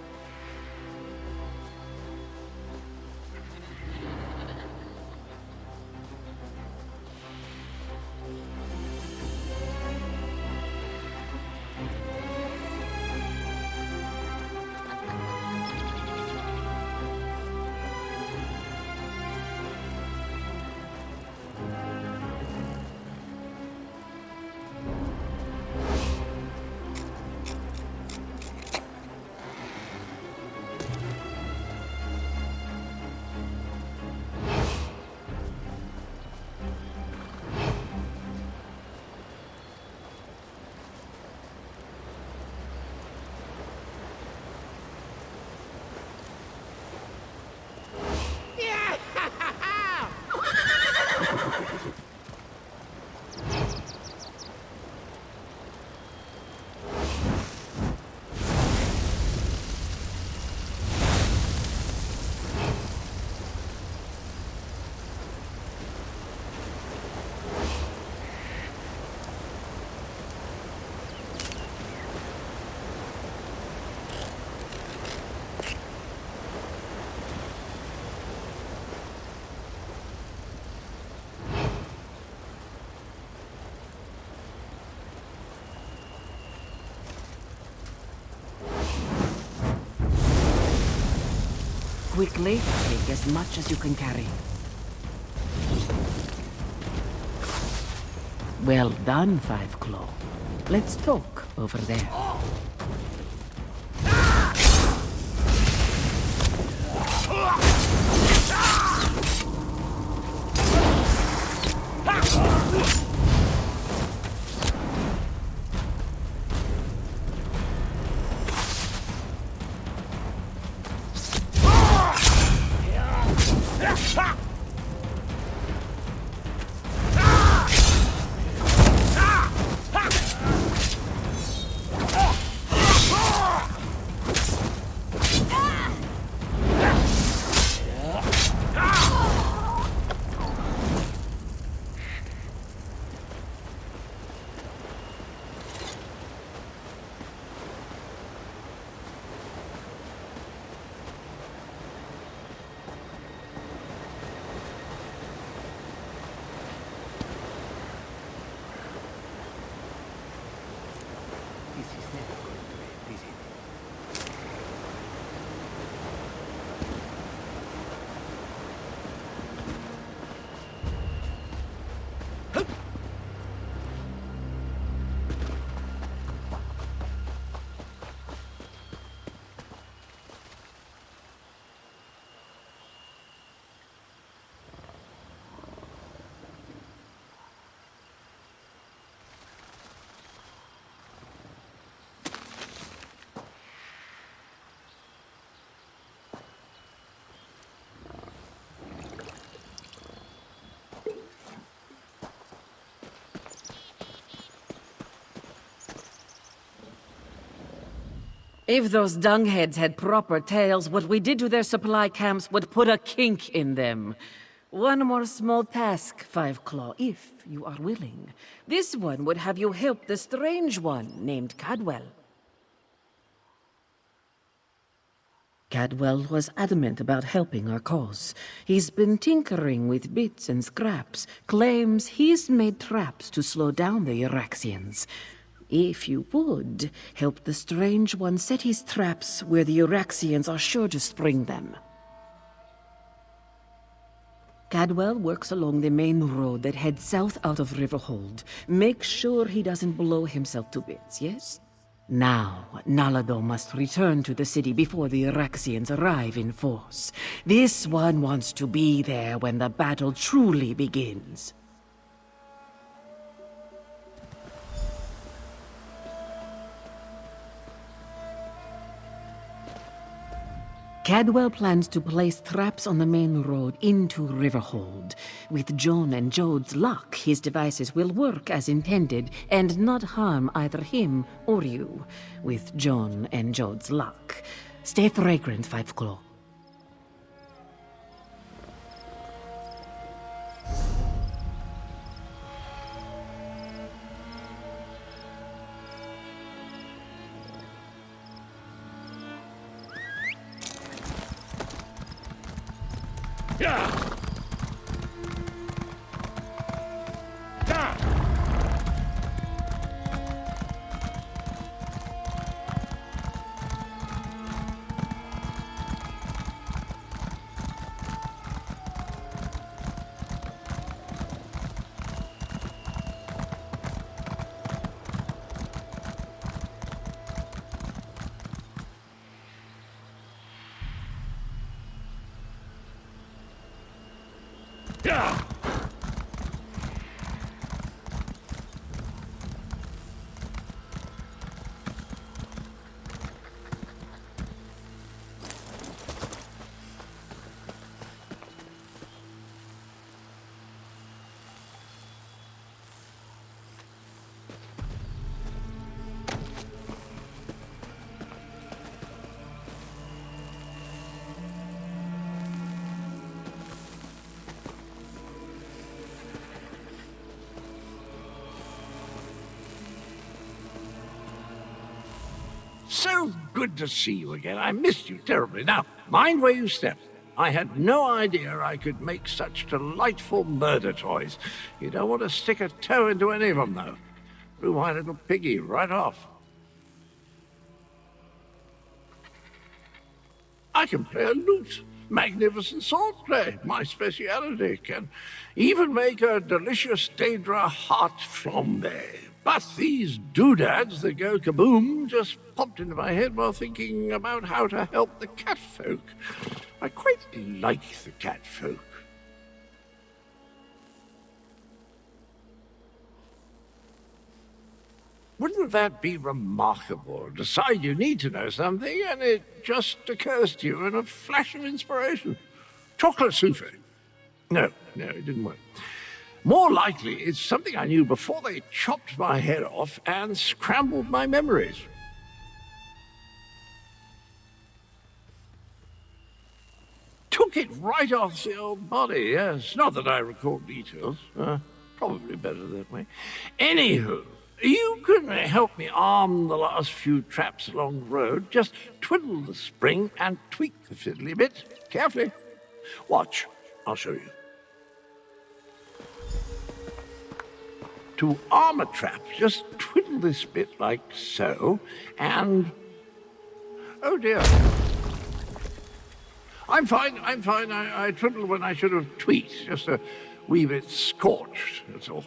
quickly take as much as you can carry. Well done, 5 Claw. Let's talk over there. If those dungheads had proper tails, what we did to their supply camps would put a kink in them. One more small task, Five Claw, if you are willing. This one would have you help the strange one named Cadwell. Cadwell was adamant about helping our cause. He's been tinkering with bits and scraps, claims he's made traps to slow down the Iraxians. If you would, help the strange one set his traps where the Iraxians are sure to spring them. Cadwell works along the main road that heads south out of Riverhold. Make sure he doesn't blow himself to bits, yes? Now, Nalado must return to the city before the Iraxians arrive in force. This one wants to be there when the battle truly begins. Cadwell plans to place traps on the main road into Riverhold. With John and Jode's luck, his devices will work as intended and not harm either him or you. With John and Jode's luck. Stay fragrant, Five Claw. So good to see you again. I missed you terribly. Now, mind where you step. I had no idea I could make such delightful murder toys. You don't want to stick a toe into any of them, though. Blew my little piggy right off. I can play a lute. Magnificent swordplay, my speciality. Can even make a delicious Daedra heart flambe. But these doodads that go kaboom just popped into my head while thinking about how to help the catfolk. I quite like the catfolk. Wouldn't that be remarkable? Decide you need to know something, and it just occurs to you in a flash of inspiration. Chocolate souffle. No, it didn't work. More likely, it's something I knew before they chopped my head off and scrambled my memories. Took it right off the old body, yes. Not that I recall details. Probably better that way. Anywho, you can help me arm the last few traps along the road. Just twiddle the spring and tweak the fiddly bit. Carefully. Watch. I'll show you. To arm a trap, just twiddle this bit like so, and... Oh dear. I'm fine. I twiddled when I should have tweaked. Just a wee bit scorched, that's all.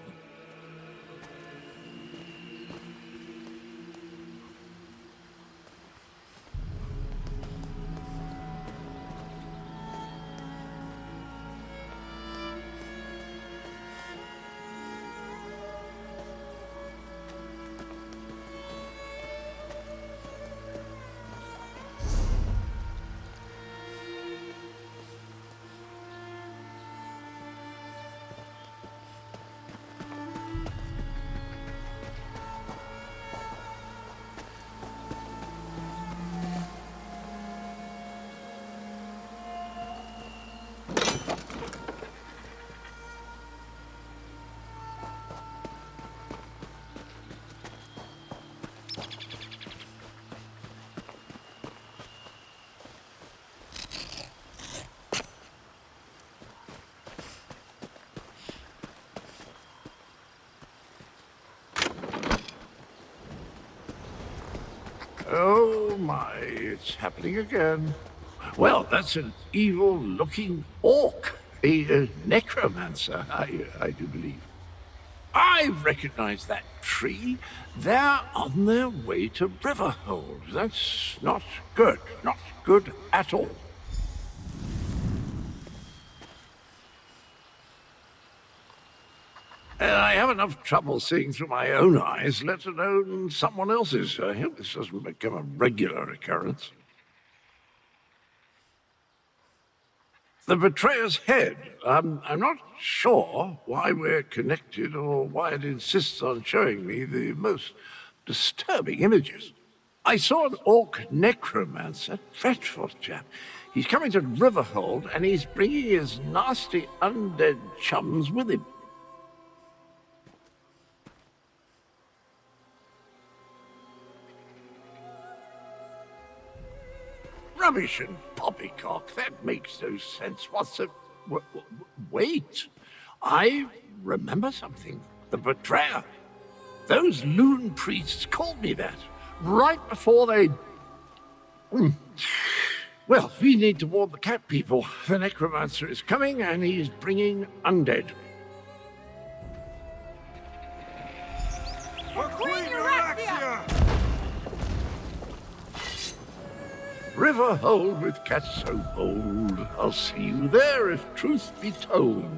Oh my, it's happening again. Well, that's an evil-looking orc. A necromancer, I do believe. I recognize that tree. They're on their way to Riverhold. That's not good. Not good at all. I have enough trouble seeing through my own eyes, let alone someone else's. I hope this doesn't become a regular occurrence. The Betrayer's head. I'm not sure why we're connected or why it insists on showing me the most disturbing images. I saw an orc necromancer, dreadful chap. He's coming to Riverhold and he's bringing his nasty undead chums with him. Rubbish and poppycock. That makes no sense. What's a... Wait. I remember something. The Betrayer. Those loon priests called me that. Right before they... Well, we need to warn the cat people. The necromancer is coming and he's bringing undead. For Queen Araxia! Riverhold with cats so bold. I'll see you there if truth be told.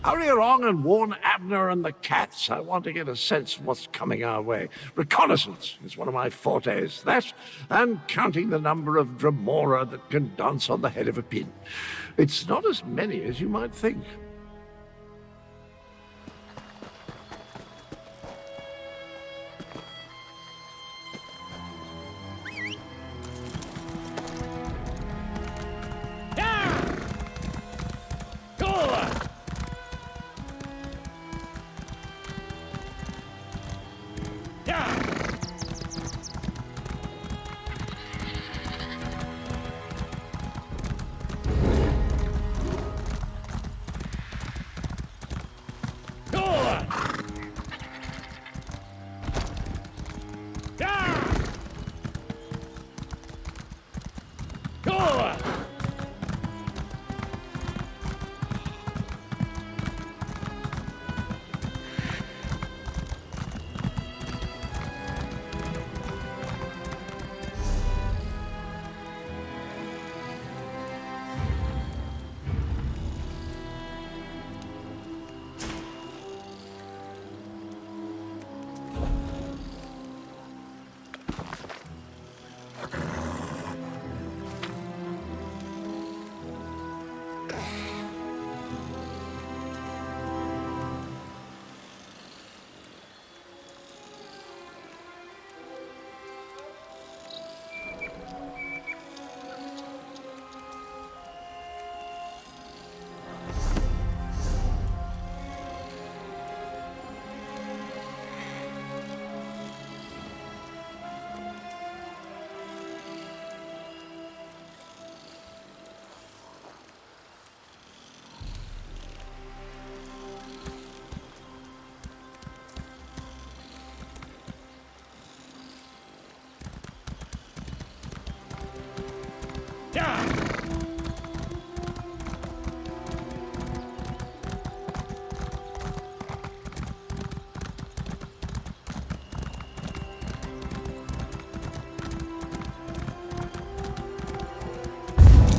Hurry along and warn Abner and the cats. I want to get a sense of what's coming our way. Reconnaissance is one of my fortes. That, and counting the number of Dremora that can dance on the head of a pin. It's not as many as you might think.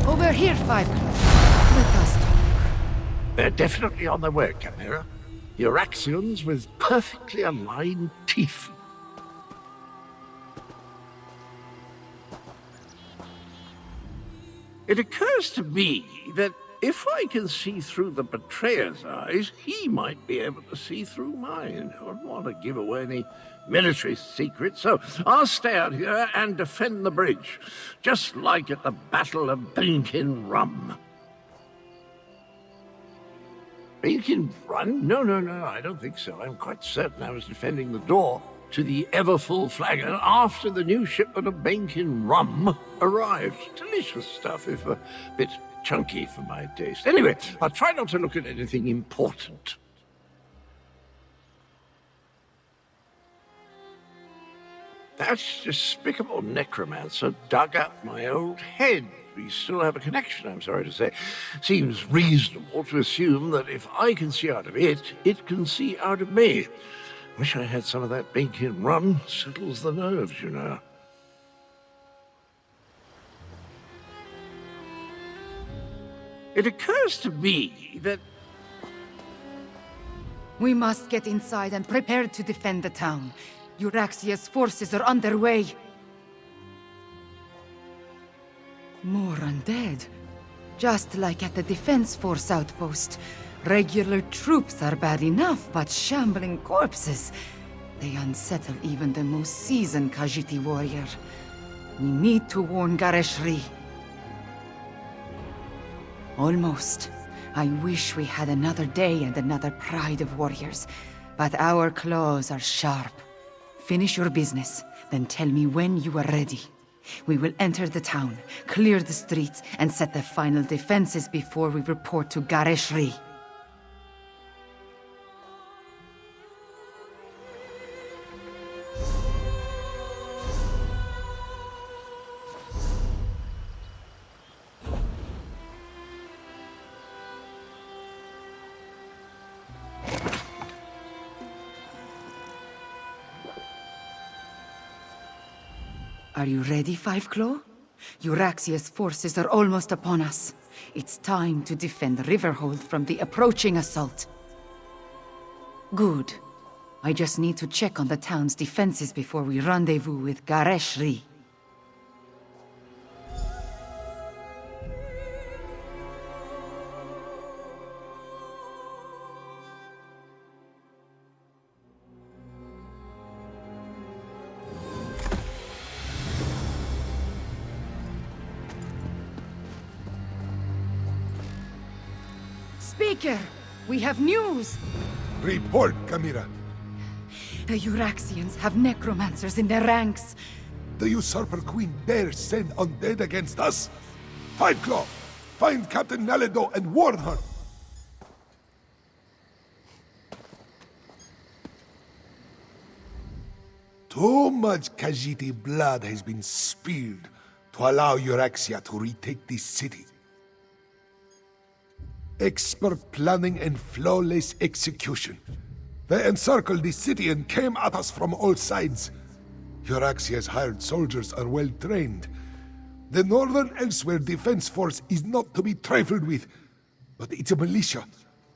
Over here, 5 Club. Let us talk. They're definitely on their way, Chimera. Euraxians with perfectly aligned teeth. It occurs to me that if I can see through the Betrayer's eyes, he might be able to see through mine. I don't want to give away any military secrets, so I'll stay out here and defend the bridge, just like at the Battle of Bankin Rum. Bankin Run? No, I don't think so. I'm quite certain I was defending the door to the ever-full flagon after the new shipment of Bankin Rum arrived. Delicious stuff, if a bit chunky for my taste. Anyway, I'll try not to look at anything important. That despicable necromancer dug up my old head. We still have a connection, I'm sorry to say. Seems reasonable to assume that if I can see out of it, it can see out of me. Wish I had some of that bacon rum. Settles the nerves, you know. It occurs to me that... We must get inside and prepare to defend the town. Euraxia's forces are underway. More undead. Just like at the Defense Force outpost. Regular troops are bad enough, but shambling corpses. They unsettle even the most seasoned Khajiiti warrior. We need to warn Gareshri. Almost. I wish we had another day and another pride of warriors, but our claws are sharp. Finish your business, then tell me when you are ready. We will enter the town, clear the streets, and set the final defenses before we report to Gareshri. Are you ready, Five Claw? Euraxia's forces are almost upon us. It's time to defend Riverhold from the approaching assault. Good. I just need to check on the town's defenses before we rendezvous with Gareshri. Speaker, we have news! Report, Kamira. The Euraxians have necromancers in their ranks. The usurper queen dare send undead against us? Five Claw, find Captain Naledo and warn her. Too much Khajiiti blood has been spilled to allow Euraxia to retake this city. Expert planning and flawless execution. They encircled the city and came at us from all sides. Euraxia's hired soldiers are well trained. The Northern Elsewhere Defense Force is not to be trifled with, but it's a militia,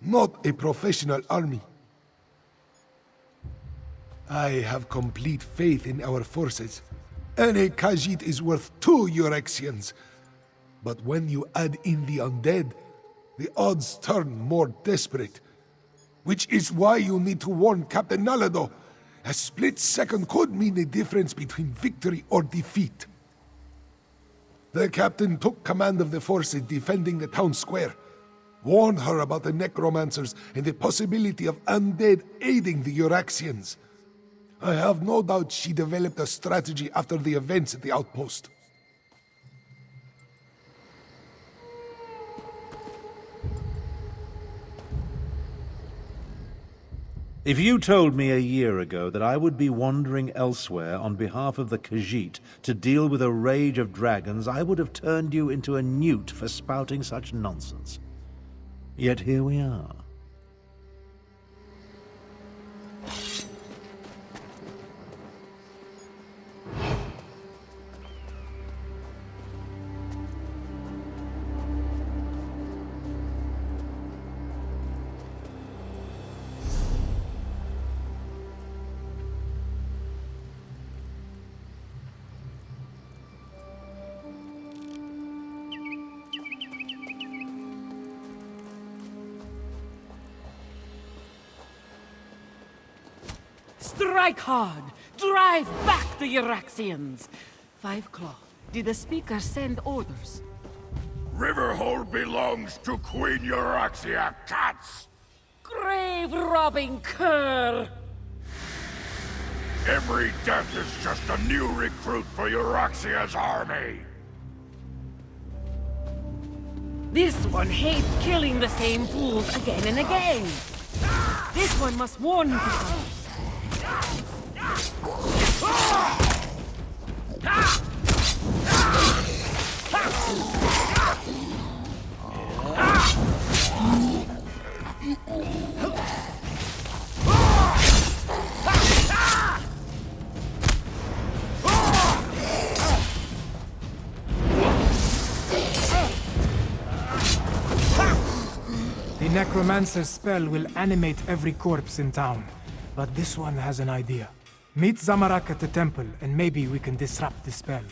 not a professional army. I have complete faith in our forces. Any Khajiit is worth 2 Euraxians. But when you add in the undead, the odds turn more desperate. Which is why you need to warn Captain Naledo. A split second could mean the difference between victory or defeat. The captain took command of the forces defending the town square. Warned her about the necromancers and the possibility of undead aiding the Euraxians. I have no doubt she developed a strategy after the events at the outpost. If you told me a year ago that I would be wandering elsewhere on behalf of the Khajiit to deal with a rage of dragons, I would have turned you into a newt for spouting such nonsense. Yet here we are. Strike hard! Drive back the Euraxians! Five Claw, did the speaker send orders? Riverhold belongs to Queen Euraxia, cats! Grave-robbing cur! Every death is just a new recruit for Euraxia's army! This one hates killing the same fools again and again! This one must warn the others. The necromancer's spell will animate every corpse in town, but this one has an idea. Meet Zamarak at the temple, and maybe we can disrupt the spell.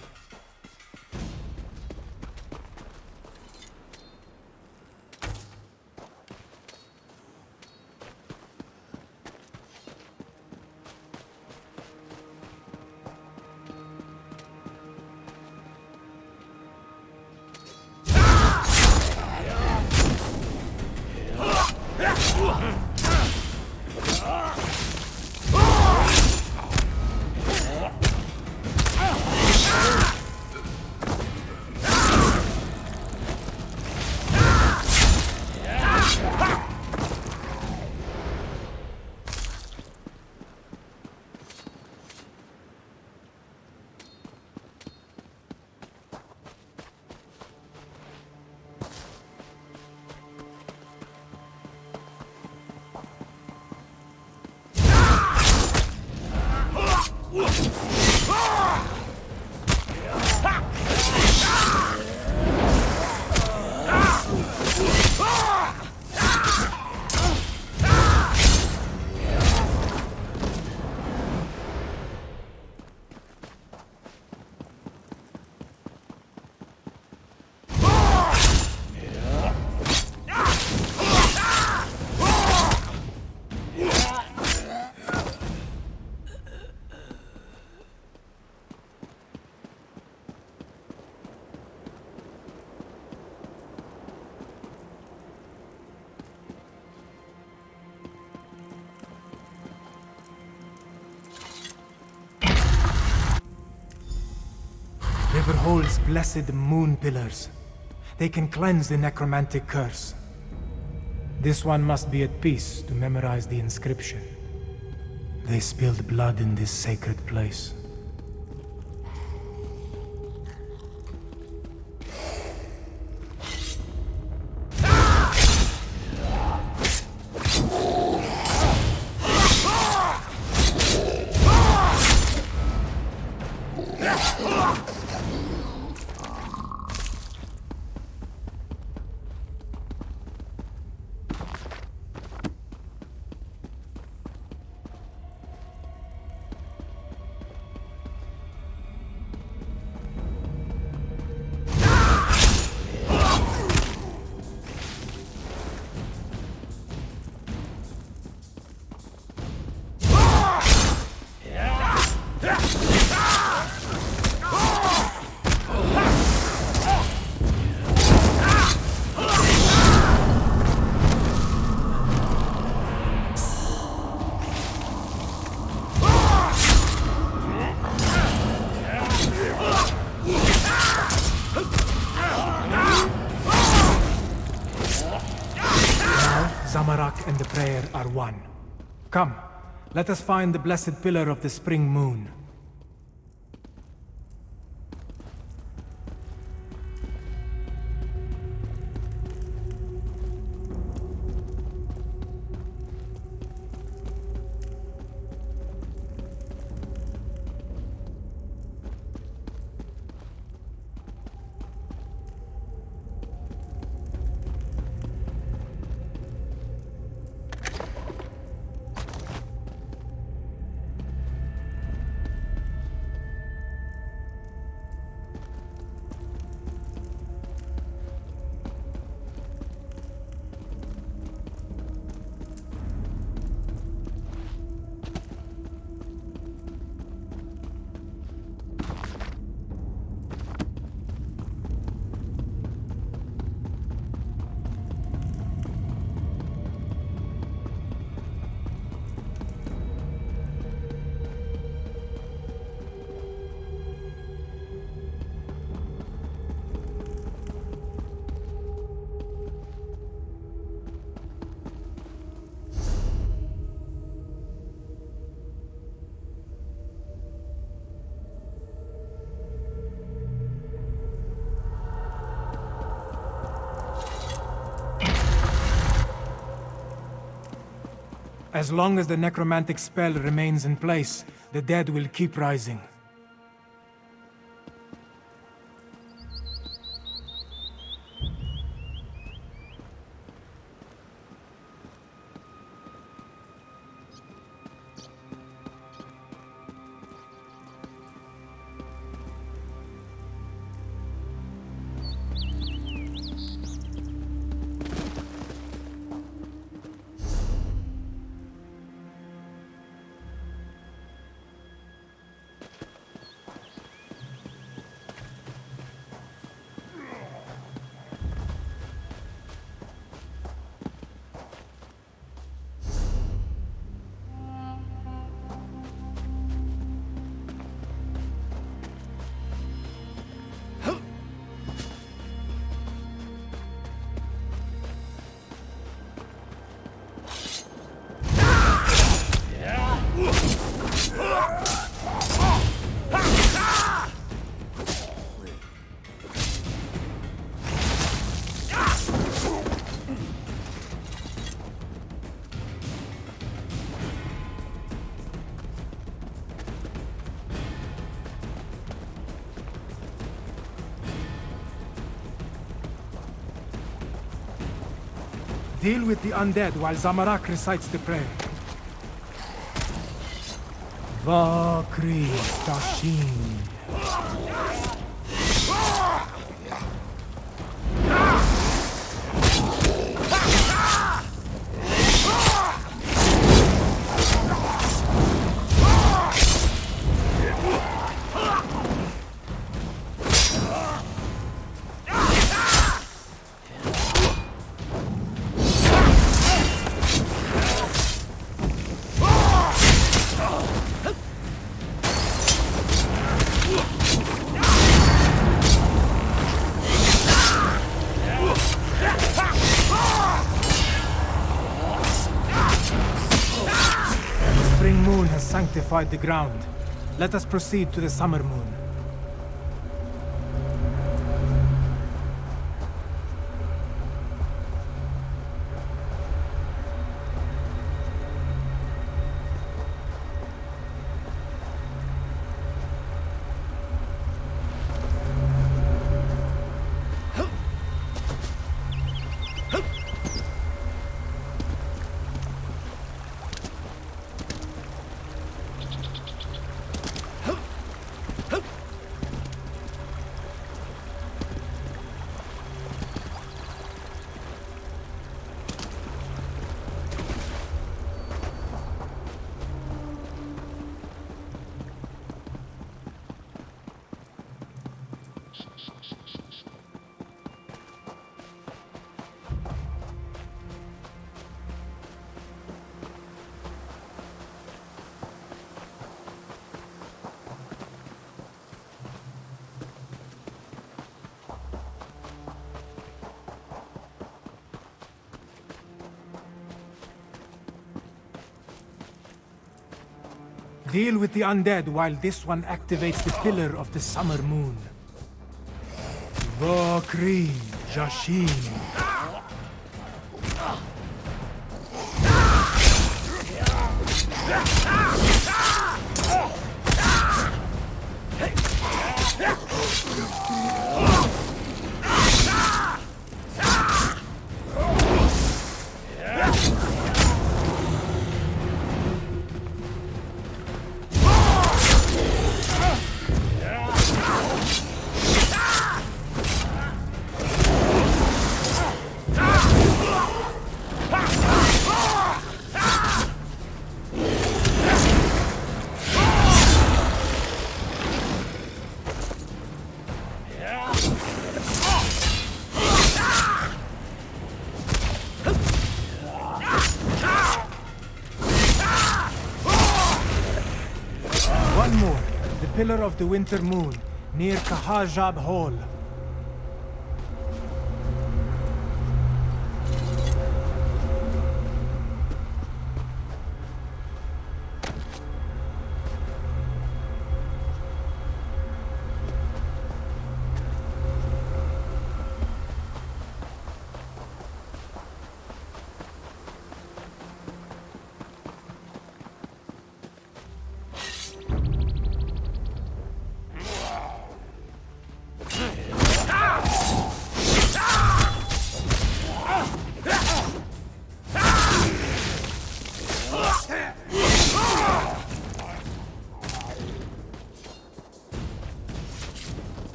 Riverhold's blessed moon pillars. They can cleanse the necromantic curse. This one must be at peace to memorize the inscription. They spilled blood in this sacred place. Zamarak and the prayer are one. Come, let us find the blessed pillar of the spring moon. As long as the necromantic spell remains in place, the dead will keep rising. Deal with the undead while Zamarak recites the prayer. Vakri Tashin. Sanctified the ground. Let us proceed to the summer moon. Deal with the undead while this one activates the pillar of the summer moon. Vakri Jashin. One more. The pillar of the winter moon, near Kahajab Hall.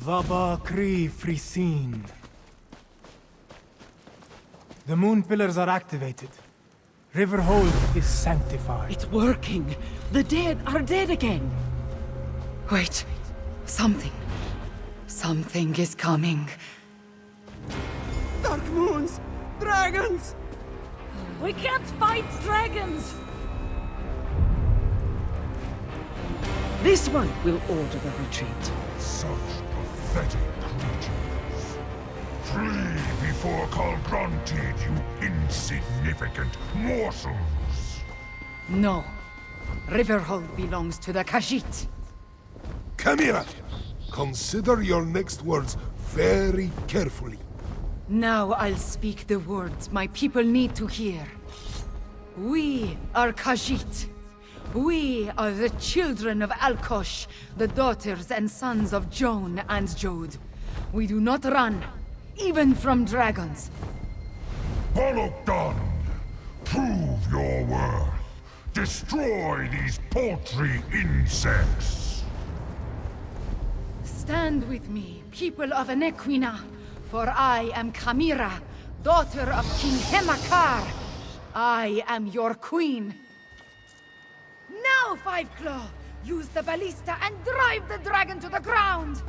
Vaba Kri Frisin. The moon pillars are activated. Riverhold is sanctified. It's working. The dead are dead again. Wait. Something is coming. Dark moons! Dragons! We can't fight dragons! This one will order the retreat. Such pathetic creatures. Flee before Kalgranted, you insignificant morsels. No. Riverhold belongs to the Khajiit. Kamira! Consider your next words very carefully. Now I'll speak the words my people need to hear. We are Khajiit. We are the children of Alkosh, the daughters and sons of Joan and Jode. We do not run, even from dragons. Bolokdan, prove your worth. Destroy these paltry insects. Stand with me, people of Anequina, for I am Kamira, daughter of King Hemakar. I am your queen. Now, Five Claw! Use the ballista and drive the dragon to the ground!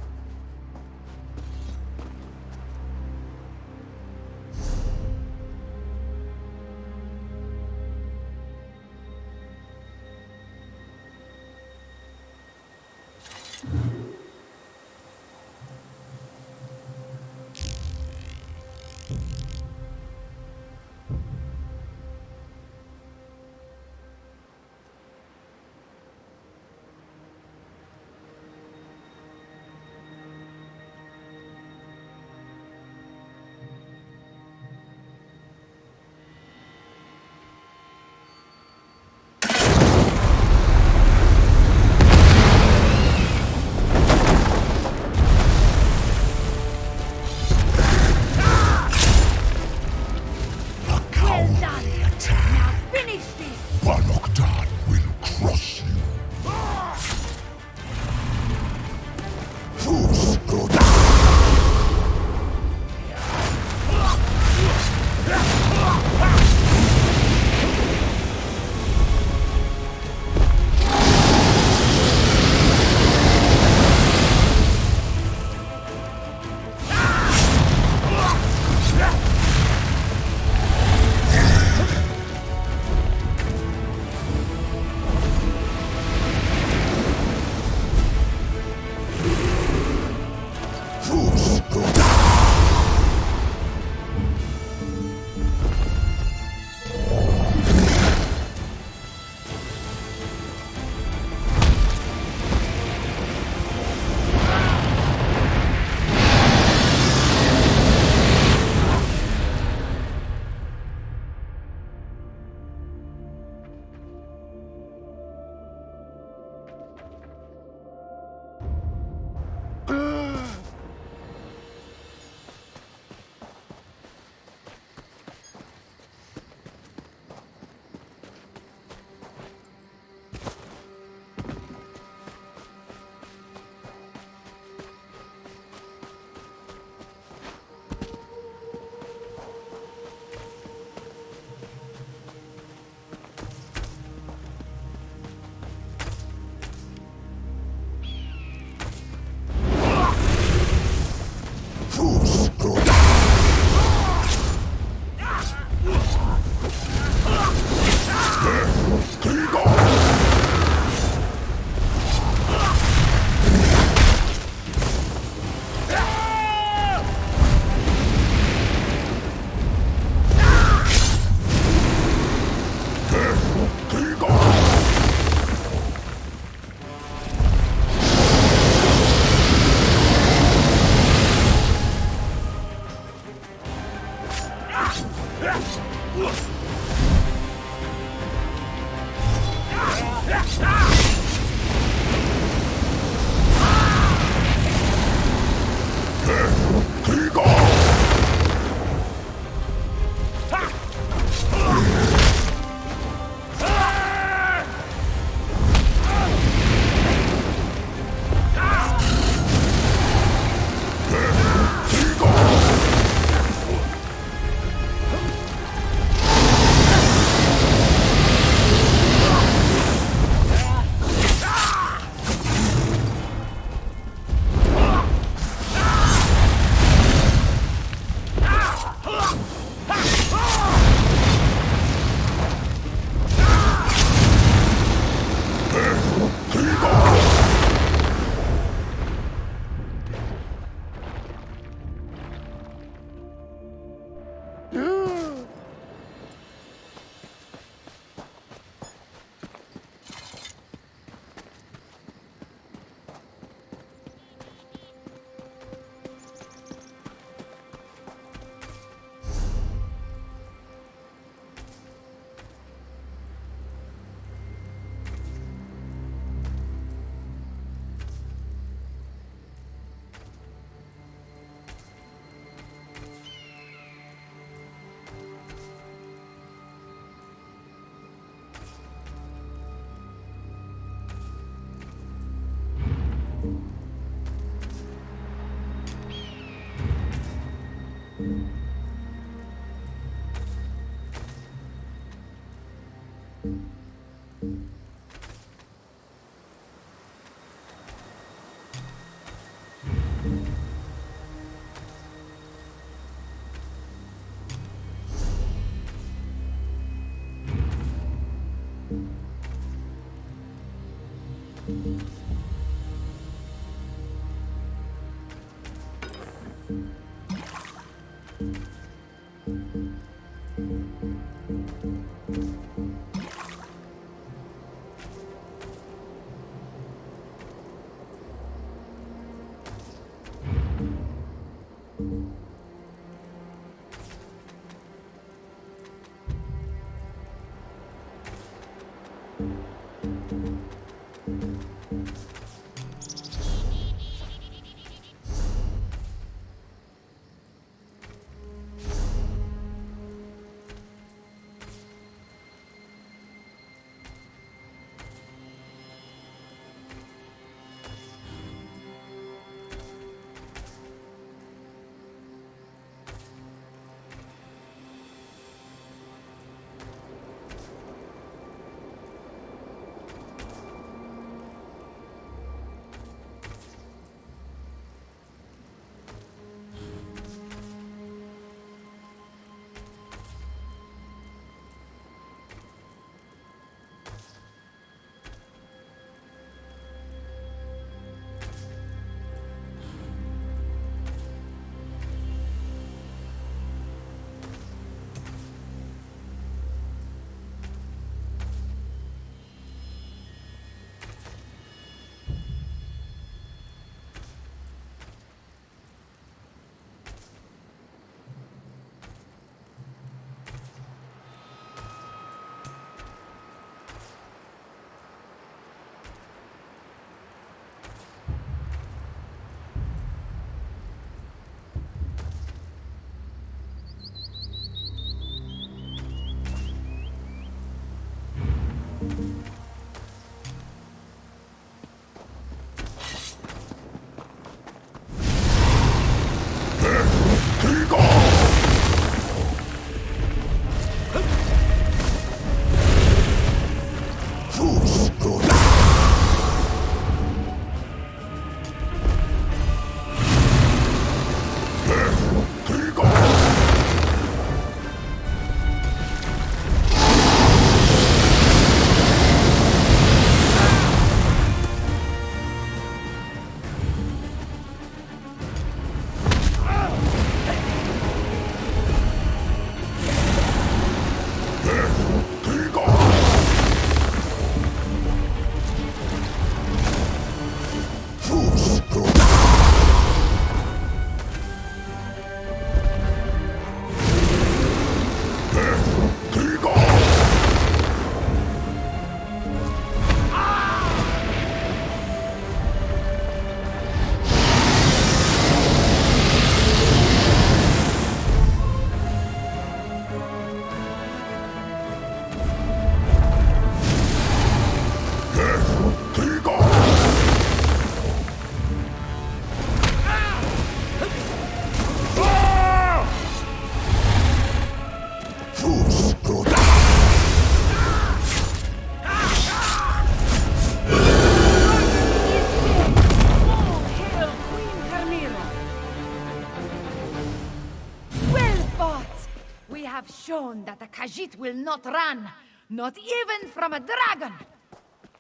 Shown that the Khajiit will not run, not even from a dragon!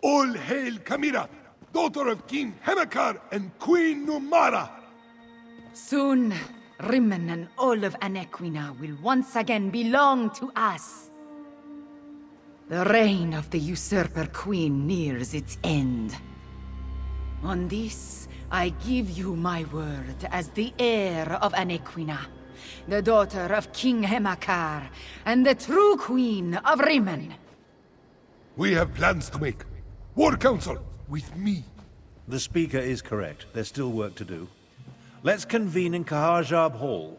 All hail Kamira, daughter of King Hemakar and Queen Numara! Soon, Rimmen and all of Anequina will once again belong to us. The reign of the usurper queen nears its end. On this, I give you my word as the heir of Anequina, the daughter of King Hemakar, and the true queen of Rimmen. We have plans to make. War Council, with me. The speaker is correct. There's still work to do. Let's convene in Kahajab Hall.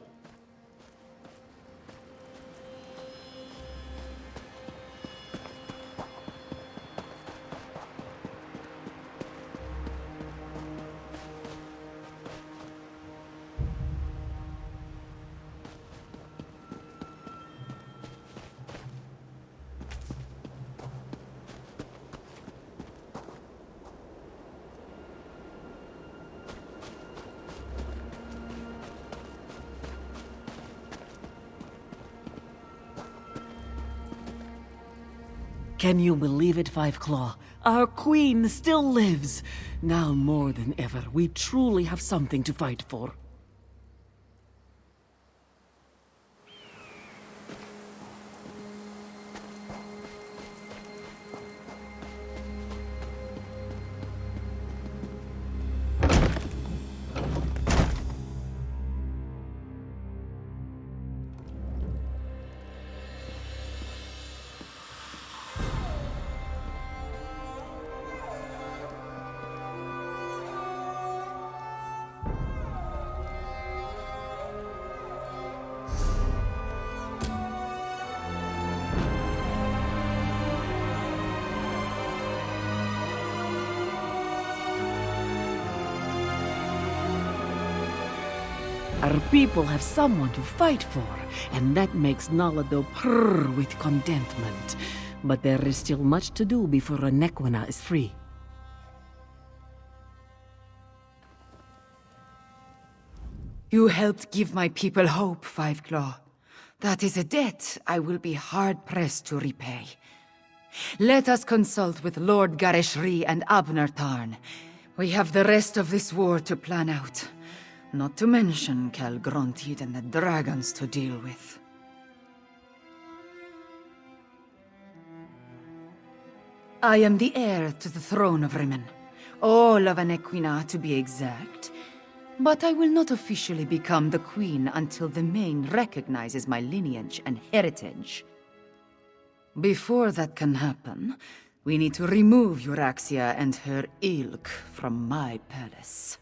Can you believe it, Five Claw? Our queen still lives. Now more than ever, we truly have something to fight for. Our people have someone to fight for, and that makes Nalado purr with contentment. But there is still much to do before Nequina is free. You helped give my people hope, Five Claw. That is a debt I will be hard-pressed to repay. Let us consult with Lord Gareshri and Abner Tarn. We have the rest of this war to plan out. Not to mention Cal Grontid and the dragons to deal with. I am the heir to the throne of Rimmon. All of Nequina, to be exact. But I will not officially become the queen until the Main recognizes my lineage and heritage. Before that can happen, we need to remove Euraxia and her ilk from my palace.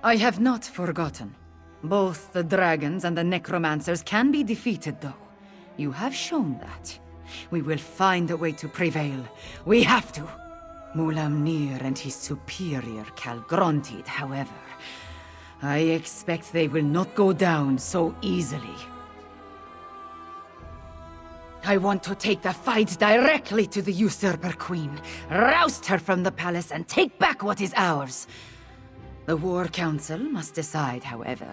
I have not forgotten. Both the dragons and the necromancers can be defeated, though. You have shown that. We will find a way to prevail. We have to. Mulamnir and his superior, Cal Grontid, however. I expect they will not go down so easily. I want to take the fight directly to the Usurper Queen, roust her from the palace and take back what is ours. The War Council must decide, however.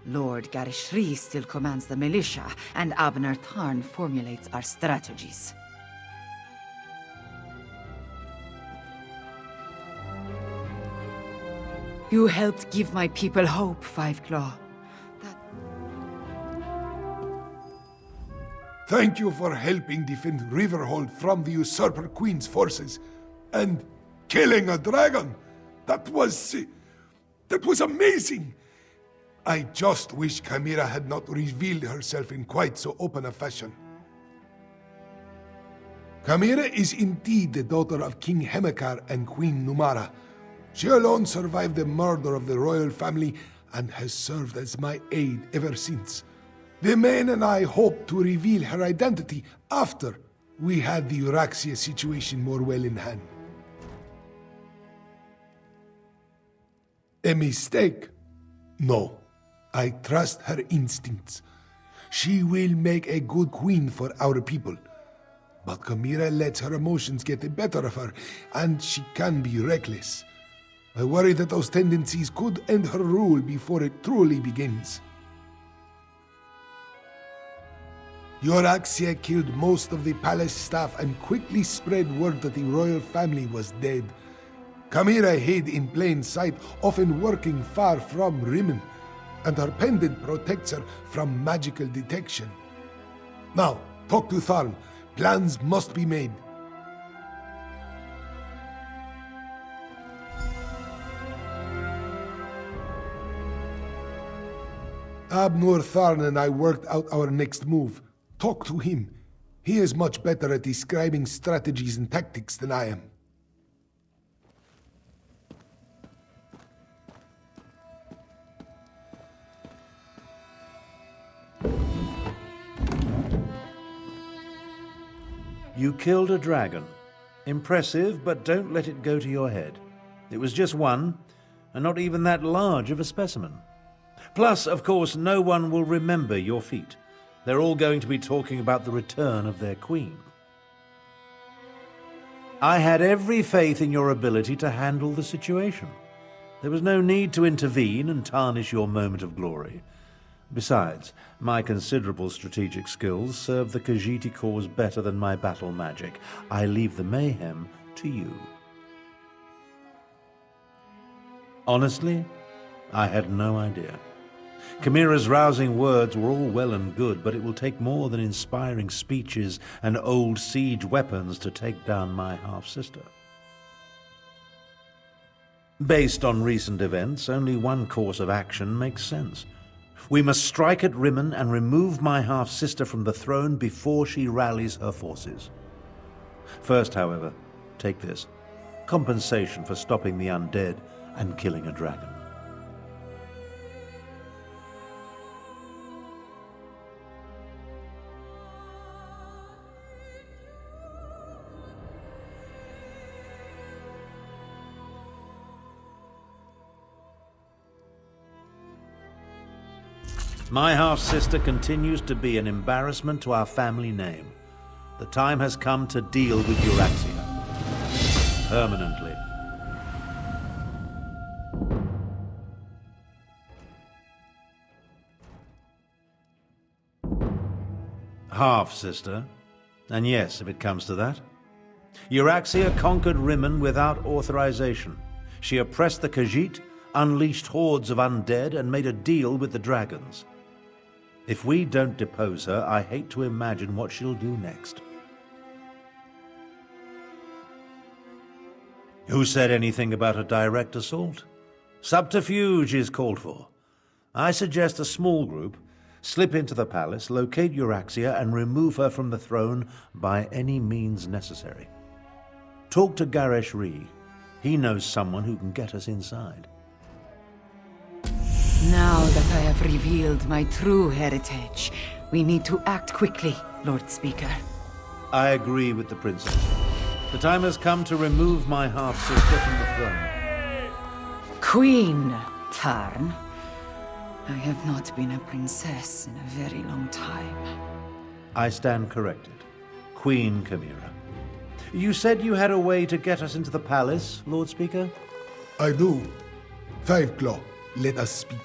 Lord Gareshri still commands the militia, and Abner Tarn formulates our strategies. You helped give my people hope, Five Claw. Thank you for helping defend Riverhold from the Usurper Queen's forces. And killing a dragon! That was amazing! I just wish Chimera had not revealed herself in quite so open a fashion. Chimera is indeed the daughter of King Hemekar and Queen Numara. She alone survived the murder of the royal family and has served as my aide ever since. The men and I hope to reveal her identity after we had the Euraxia situation more well in hand. A mistake? No. I trust her instincts. She will make a good queen for our people. But Chimera lets her emotions get the better of her, and she can be reckless. I worry that those tendencies could end her rule before it truly begins. Euraxia killed most of the palace staff and quickly spread word that the royal family was dead. Chimera hid in plain sight, often working far from Rimmon, and her pendant protects her from magical detection. Now, talk to Tharn. Plans must be made. Abnur Tharn and I worked out our next move. Talk to him. He is much better at describing strategies and tactics than I am. You killed a dragon. Impressive, but don't let it go to your head. It was just one, and not even that large of a specimen. Plus, of course, no one will remember your feat. They're all going to be talking about the return of their queen. I had every faith in your ability to handle the situation. There was no need to intervene and tarnish your moment of glory. Besides, my considerable strategic skills serve the Khajiiti cause better than my battle magic. I leave the mayhem to you. Honestly, I had no idea. Chimera's rousing words were all well and good, but it will take more than inspiring speeches and old siege weapons to take down my half-sister. Based on recent events, only one course of action makes sense. We must strike at Rimmon and remove my half-sister from the throne before she rallies her forces. First, however, take this. Compensation for stopping the undead and killing a dragon. My half-sister continues to be an embarrassment to our family name. The time has come to deal with Euraxia. Permanently. Half-sister. And yes, if it comes to that. Euraxia conquered Rimmon without authorization. She oppressed the Khajiit, unleashed hordes of undead, and made a deal with the dragons. If we don't depose her, I hate to imagine what she'll do next. Who said anything about a direct assault? Subterfuge is called for. I suggest a small group slip into the palace, locate Euraxia, and remove her from the throne by any means necessary. Talk to Garesh Ree. He knows someone who can get us inside. Now that I have revealed my true heritage, we need to act quickly, Lord Speaker. I agree with the princess. The time has come to remove my half-sister from the throne. Queen Tarn. I have not been a princess in a very long time. I stand corrected. Queen Chimera. You said you had a way to get us into the palace, Lord Speaker? I do. Five Claw, let us speak.